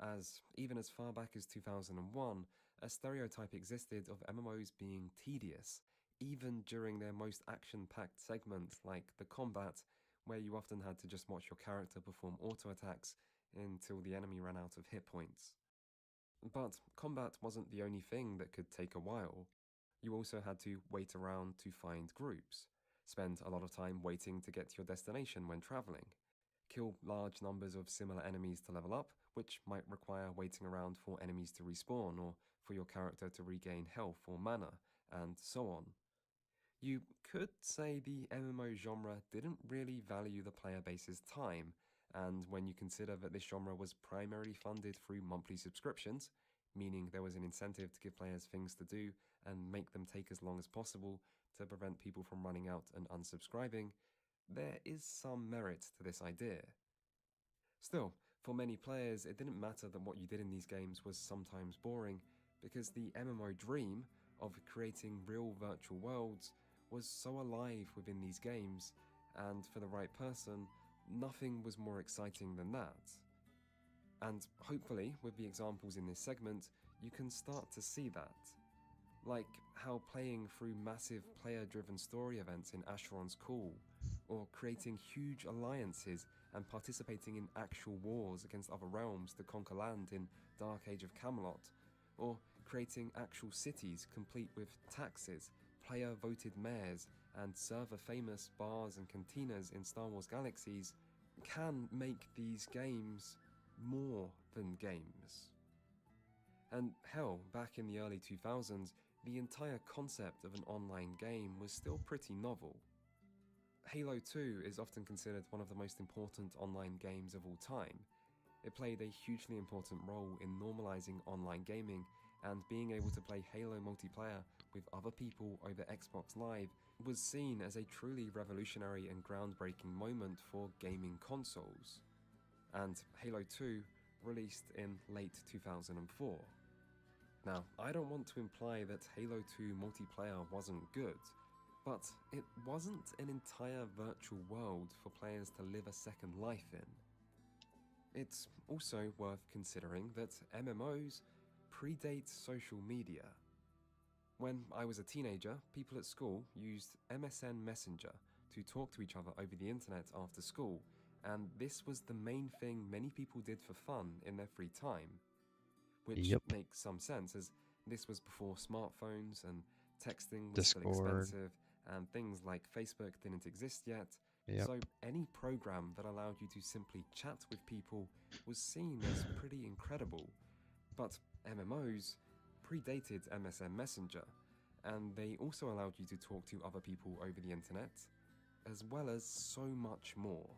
As, even as far back as 2001, a stereotype existed of MMOs being tedious, even during their most action-packed segments like the combat, where you often had to just watch your character perform auto-attacks until the enemy ran out of hit points. But combat wasn't the only thing that could take a while. You also had to wait around to find groups, spend a lot of time waiting to get to your destination when traveling, kill large numbers of similar enemies to level up, which might require waiting around for enemies to respawn or for your character to regain health or mana, and so on. You could say the MMO genre didn't really value the player base's time, and when you consider that this genre was primarily funded through monthly subscriptions, meaning there was an incentive to give players things to do and make them take as long as possible to prevent people from running out and unsubscribing, there is some merit to this idea. Still, for many players, it didn't matter that what you did in these games was sometimes boring, because the MMO dream of creating real virtual worlds was so alive within these games, and for the right person, nothing was more exciting than that. And hopefully, with the examples in this segment, you can start to see that. Like how playing through massive player-driven story events in Asheron's Call, or creating huge alliances and participating in actual wars against other realms to conquer land in Dark Age of Camelot, or creating actual cities complete with taxes, player-voted mayors, and server-famous bars and cantinas in Star Wars Galaxies, can make these games more than games. And hell, back in the early 2000s, the entire concept of an online game was still pretty novel. Halo 2 is often considered one of the most important online games of all time. It played a hugely important role in normalizing online gaming, and being able to play Halo multiplayer with other people over Xbox Live was seen as a truly revolutionary and groundbreaking moment for gaming consoles. And Halo 2 released in late 2004. Now, I don't want to imply that Halo 2 multiplayer wasn't good, but it wasn't an entire virtual world for players to live a second life in. It's also worth considering that MMOs predate social media. When I was a teenager, people at school used MSN Messenger to talk to each other over the internet after school, and this was the main thing many people did for fun in their free time. Which Yep. makes some sense, as this was before smartphones and texting was still Discord. expensive, and things like Facebook didn't exist yet. Yep. So any program that allowed you to simply chat with people was seen as pretty incredible. But MMOs predated MSN Messenger, and they also allowed you to talk to other people over the internet, as well as so much more.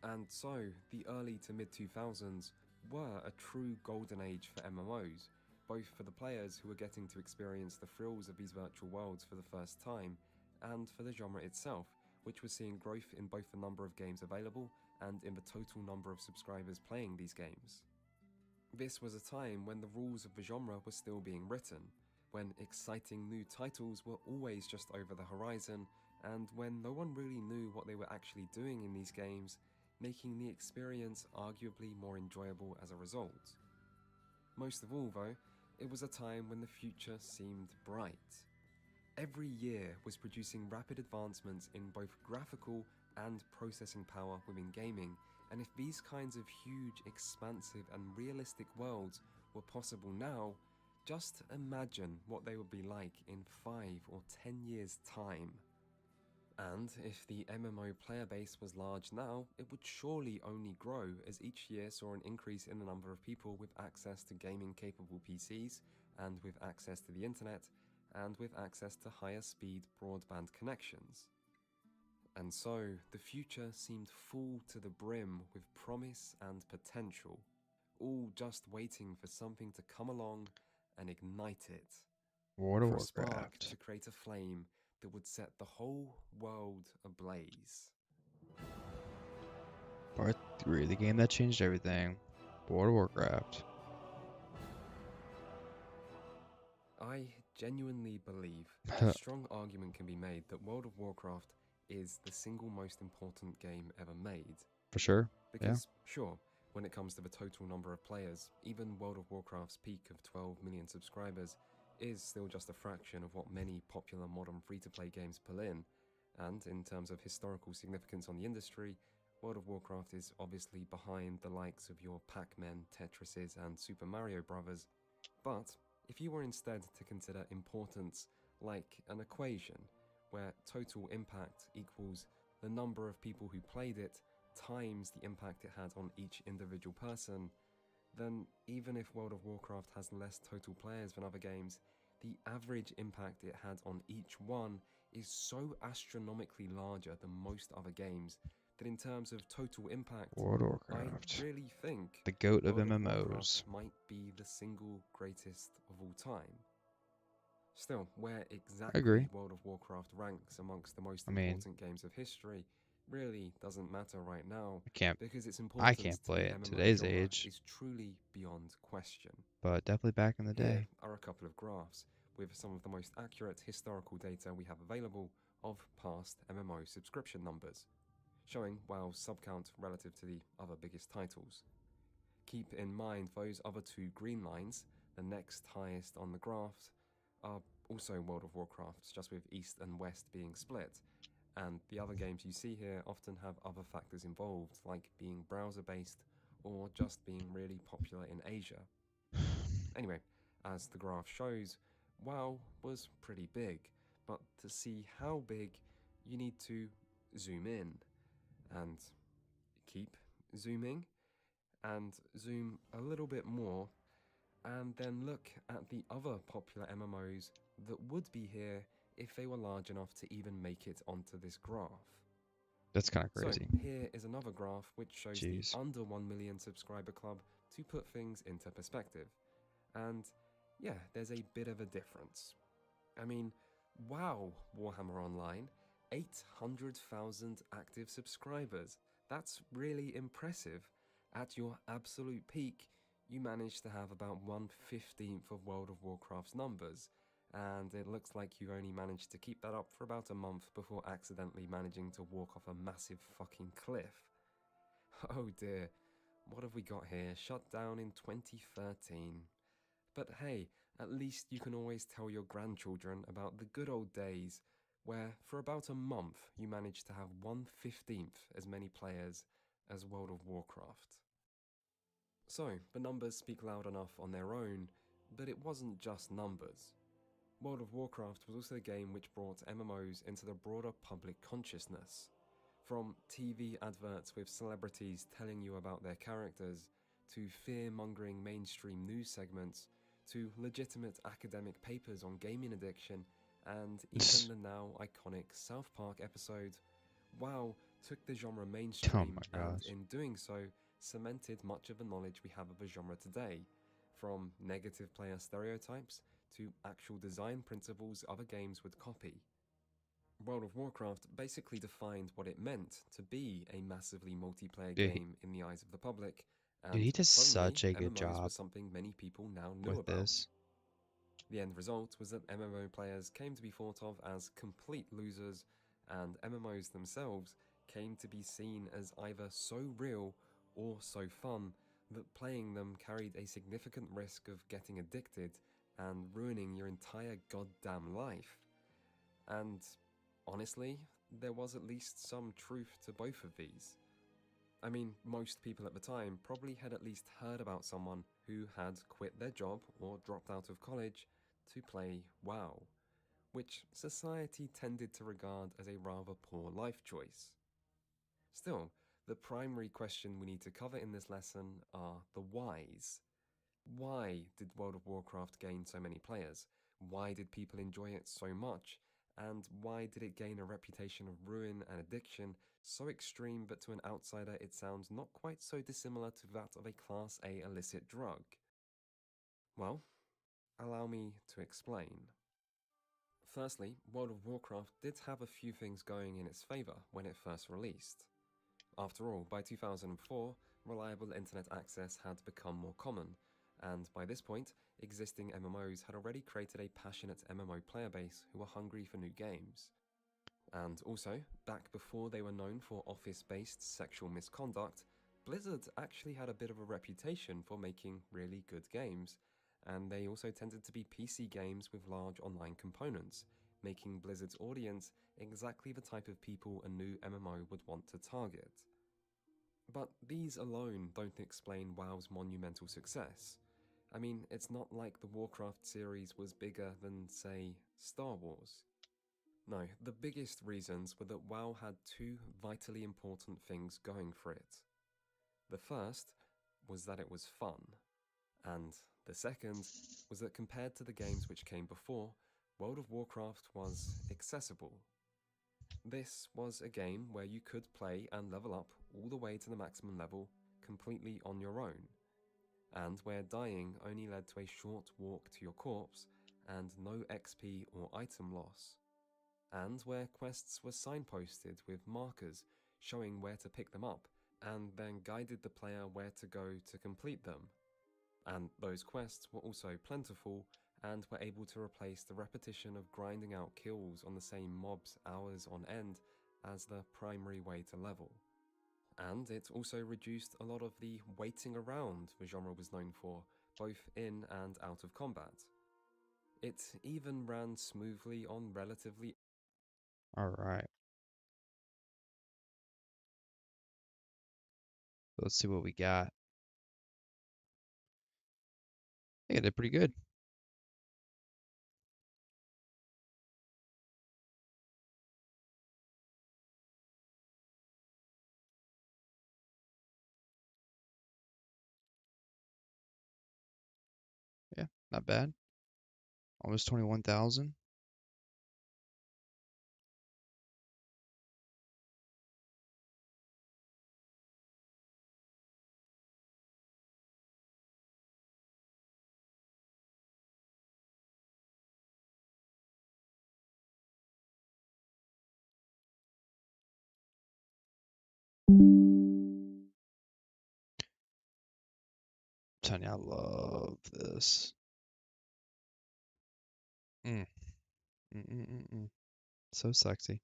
And so, the early to mid 2000s were a true golden age for MMOs, both for the players who were getting to experience the thrills of these virtual worlds for the first time, and for the genre itself, which was seeing growth in both the number of games available and in the total number of subscribers playing these games. This was a time when the rules of the genre were still being written, when exciting new titles were always just over the horizon, and when no one really knew what they were actually doing in these games, making the experience arguably more enjoyable as a result. Most of all, though, it was a time when the future seemed bright. Every year was producing rapid advancements in both graphical and processing power within gaming, and if these kinds of huge, expansive, and realistic worlds were possible now, just imagine what they would be like in 5 or 10 years' time. And if the MMO player base was large now, it would surely only grow as each year saw an increase in the number of people with access to gaming-capable PCs, and with access to the internet, and with access to higher speed broadband connections. And so, the future seemed full to the brim with promise and potential, all just waiting for something to come along and ignite it. World of For a spark Warcraft. to create a flame that would set the whole world ablaze. Part 3, the game that changed everything. World of Warcraft. I genuinely believe a strong argument can be made that World of Warcraft is the single most important game ever made. For sure. Because, sure, when it comes to the total number of players, even World of Warcraft's peak of 12 million subscribers is still just a fraction of what many popular modern free-to-play games pull in, and in terms of historical significance on the industry, World of Warcraft is obviously behind the likes of your Pac-Man, Tetrises, and Super Mario Bros. But if you were instead to consider importance like an equation, where total impact equals the number of people who played it times the impact it had on each individual person, then even if World of Warcraft has less total players than other games, the average impact it had on each one is so astronomically larger than most other games that in terms of total impact, World of I Warcraft. really think The GOAT of World of MMOs. Warcraft might be the single greatest of all time. Still, where exactly agree. World of Warcraft ranks amongst the most I mean- important games of history really doesn't matter right now, I can't because its I importance can't to play the it in MMO today's genre age, is truly beyond question. but definitely back in the Here day. are a couple of graphs with some of the most accurate historical data we have available of past MMO subscription numbers, showing WoW's subcount relative to the other biggest titles. Keep in mind those other two green lines, the next highest on the graphs, are also World of Warcraft, just with East and West being split, and the other games you see here often have other factors involved, like being browser-based or just being really popular in Asia. Anyway, as the graph shows, WoW was pretty big, but to see how big, you need to zoom in and keep zooming, and zoom a little bit more, and then look at the other popular MMOs that would be here if they were large enough to even make it onto this graph. That's kind of So crazy. here is another graph which shows the Jeez. under 1 million subscriber club to put things into perspective. And yeah, there's a bit of a difference. I mean, wow, Warhammer Online, 800,000 active subscribers. That's really impressive. At your absolute peak, you managed to have about 1/15 of World of Warcraft's numbers, and it looks like you only managed to keep that up for about a month before accidentally managing to walk off a massive fucking cliff. Oh dear, what have we got here? Shut down in 2013. But hey, at least you can always tell your grandchildren about the good old days where, for about a month, you managed to have 1/15 as many players as World of Warcraft. So, the numbers speak loud enough on their own, but it wasn't just numbers. World of Warcraft was also a game which brought MMOs into the broader public consciousness. From TV adverts with celebrities telling you about their characters, to fear-mongering mainstream news segments, to legitimate academic papers on gaming addiction, and even the now iconic South Park episode, WoW took the genre Oh mainstream my and, gosh. in doing so, cemented much of the knowledge we have of the genre today, from negative player stereotypes to actual design principles other games would copy. World of Warcraft basically defined what it meant to be a massively multiplayer Dude, game in the eyes of the public, dude, and he does suddenly such a good MMOs were job something many people now knew with about. this. The end result was that MMO players came to be thought of as complete losers, and MMOs themselves came to be seen as either so real or so fun that playing them carried a significant risk of getting addicted and ruining your entire goddamn life. And honestly, there was at least some truth to both of these. I mean, most people at the time probably had at least heard about someone who had quit their job or dropped out of college to play WoW, which society tended to regard as a rather poor life choice. Still, the primary question we need to cover in this lesson are the whys. Why did World of Warcraft gain so many players? Why did people enjoy it so much? And why did it gain a reputation of ruin and addiction so extreme that to an outsider it sounds not quite so dissimilar to that of a Class A illicit drug? Well, allow me to explain. Firstly, World of Warcraft did have a few things going in its favour when it first released. After all, by 2004, reliable internet access had become more common, and by this point, existing MMOs had already created a passionate MMO player base who were hungry for new games. And also, back before they were known for office-based sexual misconduct, Blizzard actually had a bit of a reputation for making really good games, and they also tended to be PC games with large online components, making Blizzard's audience exactly the type of people a new MMO would want to target. But these alone don't explain WoW's monumental success. I mean, it's not like the Warcraft series was bigger than, say, Star Wars. No, the biggest reasons were that WoW had two vitally important things going for it. The first was that it was fun, and the second was that compared to the games which came before, World of Warcraft was accessible. This was a game where you could play and level up all the way to the maximum level completely on your own, and where dying only led to a short walk to your corpse and no XP or item loss, and where quests were signposted with markers showing where to pick them up and then guided the player where to go to complete them. And those quests were also plentiful and were able to replace the repetition of grinding out kills on the same mobs hours on end as the primary way to level. And it also reduced a lot of the waiting around the genre was known for, both in and out of combat. It even ran smoothly on relatively. All right. Let's see what we got. I think I did pretty good. Not bad. Almost 21,000. Tanya, I love this. Mm. Mm-mm-mm-mm. So sexy.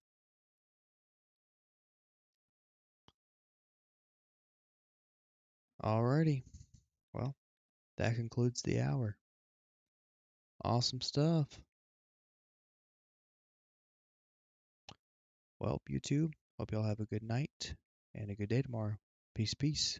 Alrighty. Well, that concludes the hour. Awesome stuff. Well, YouTube, hope y'all have a good night and a good day tomorrow. Peace, peace.